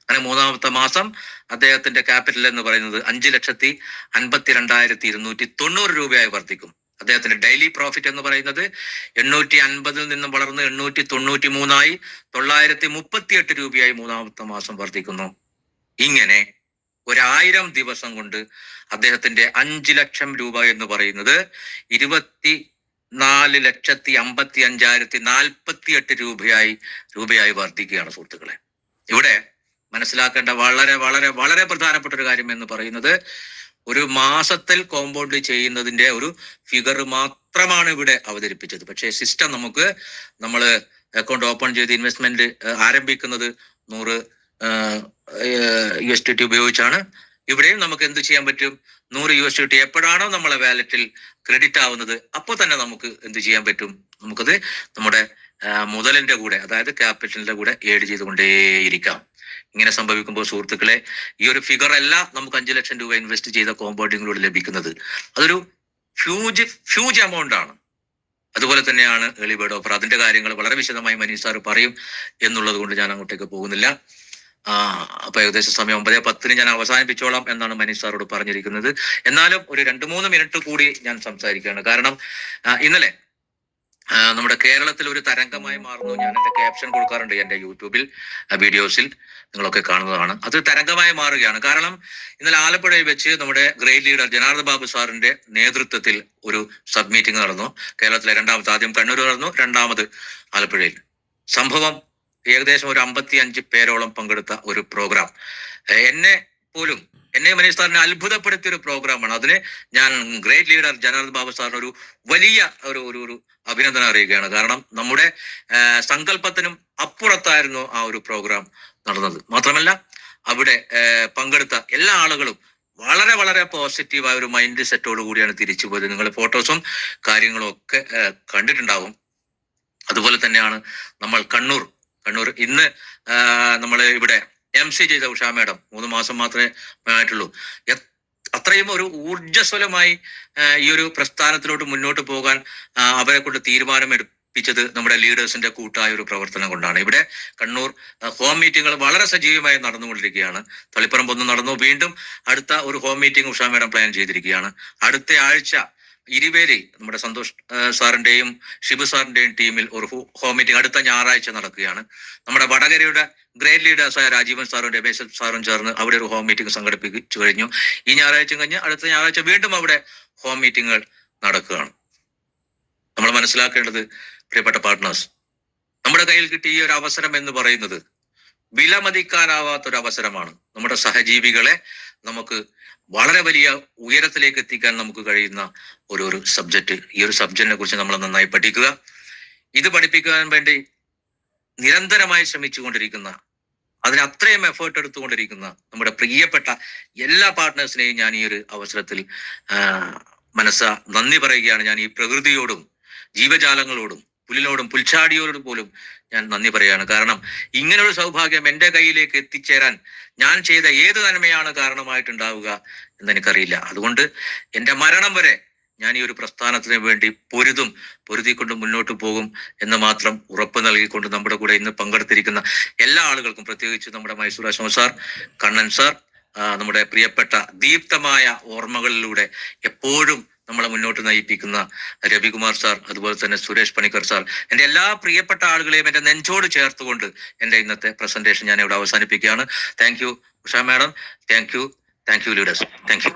അങ്ങനെ മൂന്നാമത്തെ മാസം അദ്ദേഹത്തിന്റെ ക്യാപിറ്റൽ എന്ന് പറയുന്നത് 5,52,290 രൂപയായി വർദ്ധിക്കും. അദ്ദേഹത്തിന്റെ ഡെയിലി പ്രോഫിറ്റ് എന്ന് പറയുന്നത് 850 നിന്നും വളർന്ന് 893 938 രൂപയായി മൂന്നാമത്തെ മാസം വർദ്ധിക്കുന്നു. ഇങ്ങനെ 1000 ദിവസം കൊണ്ട് അദ്ദേഹത്തിന്റെ 5 ലക്ഷം രൂപ എന്ന് പറയുന്നത് 4,55,048 രൂപയായി വർദ്ധിക്കുകയാണ് സുഹൃത്തുക്കളെ. ഇവിടെ മനസ്സിലാക്കേണ്ട വളരെ വളരെ വളരെ പ്രധാനപ്പെട്ട ഒരു കാര്യം എന്ന് പറയുന്നത്, ഒരു മാസത്തിൽ കോമ്പൗണ്ട് ചെയ്യുന്നതിന്റെ ഒരു ഫിഗർ മാത്രമാണ് ഇവിടെ അവതരിപ്പിച്ചത്. പക്ഷേ സിസ്റ്റം നമ്മൾ അക്കൗണ്ട് ഓപ്പൺ ചെയ്ത് ഇൻവെസ്റ്റ്മെന്റ് ആരംഭിക്കുന്നത് 100 USDT ഉപയോഗിച്ചാണ്. ഇവിടെയും നമുക്ക് എന്ത് ചെയ്യാൻ പറ്റും? 100 USDT എപ്പോഴാണോ നമ്മളെ വാലറ്റിൽ ക്രെഡിറ്റ് ആവുന്നത് അപ്പോൾ തന്നെ നമുക്ക് എന്ത് ചെയ്യാൻ പറ്റും? നമുക്കത് നമ്മുടെ മുതലിന്റെ കൂടെ, അതായത് ക്യാപിറ്റലിന്റെ കൂടെ ഏഡ് ചെയ്തുകൊണ്ടേയിരിക്കാം. ഇങ്ങനെ സംഭവിക്കുമ്പോൾ സുഹൃത്തുക്കളെ, ഈ ഒരു ഫിഗർ അല്ല നമുക്ക് 5 ലക്ഷം രൂപ ഇൻവെസ്റ്റ് ചെയ്ത കോമ്പൗണ്ടിങ്ങിലൂടെ ലഭിക്കുന്നത്. അതൊരു ഫ്യൂജ് എമൗണ്ട് ആണ്. അതുപോലെ തന്നെയാണ് ഏർലി ബേർഡ് ഓഫർ. അതിന്റെ കാര്യങ്ങൾ വളരെ വിശദമായി മനീഷ് സാർ പറയും എന്നുള്ളത് കൊണ്ട് ഞാൻ അങ്ങോട്ടേക്ക് പോകുന്നില്ല. അപ്പൊ ഏകദേശം സമയം 9:10 ഞാൻ അവസാനിപ്പിച്ചോളാം എന്നാണ് മനീഷ് സാറോട് പറഞ്ഞിരിക്കുന്നത്. എന്നാലും ഒരു 2-3 മിനിറ്റ് കൂടി ഞാൻ സംസാരിക്കുകയാണ്. കാരണം ഇന്നലെ നമ്മുടെ കേരളത്തിൽ ഒരു തരംഗമായി മാറുന്നു. ഞാൻ എന്റെ ക്യാപ്ഷൻ കൊടുക്കാറുണ്ട് എന്റെ യൂട്യൂബിൽ വീഡിയോസിൽ, നിങ്ങളൊക്കെ കാണുന്നതാണ്. അത് തരംഗമായി മാറുകയാണ്. കാരണം ഇന്നലെ ആലപ്പുഴയിൽ വെച്ച് നമ്മുടെ ഗ്രേറ്റ് ലീഡർ ജനാർദ്ദൻ ബാബു സാറിന്റെ നേതൃത്വത്തിൽ ഒരു സബ് മീറ്റിംഗ് നടന്നു. കേരളത്തിലെ രണ്ടാമത്, ആദ്യം കണ്ണൂർ നടന്നു, രണ്ടാമത് ആലപ്പുഴയിൽ. സംഭവം ഏകദേശം ഒരു 55 പേരോളം പങ്കെടുത്ത ഒരു പ്രോഗ്രാം. എന്നെ മനീഷ് സാറിനെ അത്ഭുതപ്പെടുത്തിയ ഒരു പ്രോഗ്രാമാണ്. അതിന് ഞാൻ ഗ്രേറ്റ് ലീഡർ ജനാർദ്ദൻ ബാബു സാറിന് ഒരു വലിയ ഒരു അഭിനന്ദനം അറിയുകയാണ്. കാരണം നമ്മുടെ സങ്കല്പത്തിനും അപ്പുറത്തായിരുന്നു ആ ഒരു പ്രോഗ്രാം നടന്നത്. മാത്രമല്ല അവിടെ പങ്കെടുത്ത എല്ലാ ആളുകളും വളരെ വളരെ പോസിറ്റീവായ ഒരു മൈൻഡ് സെറ്റോട് കൂടിയാണ് തിരിച്ചു പോയത്. നിങ്ങൾ ഫോട്ടോസും കാര്യങ്ങളും ഒക്കെ കണ്ടിട്ടുണ്ടാവും. അതുപോലെ തന്നെയാണ് നമ്മൾ കണ്ണൂർ ഇന്ന് നമ്മൾ ഇവിടെ MC ചെയ്ത ഉഷാ മാഡം 3 മാസം മാത്രമേ ആയിട്ടുള്ളൂ. അത്രയും ഒരു ഊർജ്ജസ്വലമായി ഈ ഒരു പ്രസ്ഥാനത്തിലോട്ട് മുന്നോട്ട് പോകാൻ അവരെ കൊണ്ട് തീരുമാനമെടുപ്പിച്ചത് നമ്മുടെ ലീഡേഴ്സിന്റെ കൂട്ടായ ഒരു പ്രവർത്തനം കൊണ്ടാണ്. ഇവിടെ കണ്ണൂർ ഹോം മീറ്റിങ്ങുകൾ വളരെ സജീവമായി നടന്നുകൊണ്ടിരിക്കുകയാണ്. തളിപ്പറമ്പ് ഒന്ന് നടന്നു, വീണ്ടും അടുത്ത ഒരു home meeting Usha madam plan ചെയ്തിരിക്കുകയാണ്. അടുത്ത ആഴ്ച ഇരുവേരി നമ്മുടെ സന്തോഷ് സാറിന്റെയും ഷിബു സാറിന്റെയും ടീമിൽ ഒരു ഹോം മീറ്റിംഗ് അടുത്ത ഞായറാഴ്ച നടക്കുകയാണ്. നമ്മുടെ വടകരയുടെ ഗ്രേറ്റ് ലീഡേഴ്സായ രാജീവൻ സാറും രമേശ് സാറും ചേർന്ന് അവിടെ ഒരു ഹോം മീറ്റിംഗ് സംഘടിപ്പിച്ചു കഴിഞ്ഞു. ഈ ഞായറാഴ്ച കഴിഞ്ഞ് അടുത്ത ഞായറാഴ്ച വീണ്ടും അവിടെ ഹോം മീറ്റിങ്ങുകൾ നടക്കുകയാണ്. നമ്മൾ മനസ്സിലാക്കേണ്ടത്, പ്രിയപ്പെട്ട പാർട്ട്നേഴ്സ്, നമ്മുടെ കയ്യിൽ കിട്ടിയ ഈ ഒരു അവസരം എന്ന് പറയുന്നത് വിലമതിക്കാനാവാത്തൊരു അവസരമാണ്. നമ്മുടെ സഹജീവികളെ നമുക്ക് വളരെ വലിയ ഉയരത്തിലേക്ക് എത്തിക്കാൻ നമുക്ക് കഴിയുന്ന ഒരു സബ്ജക്റ്റ്. ഈ ഒരു സബ്ജക്റ്റിനെ കുറിച്ച് നമ്മൾ നന്നായി പഠിക്കുക. ഇത് പഠിപ്പിക്കാൻ വേണ്ടി നിരന്തരമായി ശ്രമിച്ചുകൊണ്ടിരിക്കുന്ന, അതിന് അത്രയും എഫേർട്ട് എടുത്തുകൊണ്ടിരിക്കുന്ന നമ്മുടെ പ്രിയപ്പെട്ട എല്ലാ പാർട്ട്നേഴ്സിനെയും ഞാൻ ഈ ഒരു അവസരത്തിൽ നന്ദി പറയുകയാണ്. ഞാൻ ഈ പ്രകൃതിയോടും ജീവജാലങ്ങളോടും പുല്ലിനോടും പുൽച്ചാടിയോടും പോലും ഞാൻ നന്ദി പറയുകയാണ്. കാരണം ഇങ്ങനൊരു സൗഭാഗ്യം എൻ്റെ കയ്യിലേക്ക് എത്തിച്ചേരാൻ ഞാൻ ചെയ്ത ഏത് നന്മയാണ് കാരണമായിട്ടുണ്ടാവുക എന്നെനിക്കറിയില്ല. അതുകൊണ്ട് എൻ്റെ മരണം വരെ ഞാൻ ഈ ഒരു പ്രസ്ഥാനത്തിന് വേണ്ടി പൊരുതിക്കൊണ്ട് മുന്നോട്ട് പോകും എന്ന് മാത്രം ഉറപ്പ് നൽകിക്കൊണ്ട് നമ്മുടെ കൂടെ ഇന്ന് പങ്കെടുത്തിരിക്കുന്ന എല്ലാ ആളുകൾക്കും, പ്രത്യേകിച്ച് നമ്മുടെ മൈസൂർ അശോക് സാർ, കണ്ണൻ സാർ, നമ്മുടെ പ്രിയപ്പെട്ട ദീപ്തമായ ഓർമ്മകളിലൂടെ എപ്പോഴും നമ്മളെ മുന്നോട്ട് നയിപ്പിക്കുന്ന രവികുമാർ സാർ, അതുപോലെ തന്നെ സുരേഷ് പണിക്കർ സാർ, എൻ്റെ എല്ലാ പ്രിയപ്പെട്ട ആളുകളെയും എൻ്റെ നെഞ്ചോട് ചേർത്തുകൊണ്ട് എൻ്റെ ഇന്നത്തെ പ്രസന്റേഷൻ ഞാൻ ഇവിടെ അവസാനിപ്പിക്കുകയാണ്. Thank you Usha madam, thank you leaders, thank you.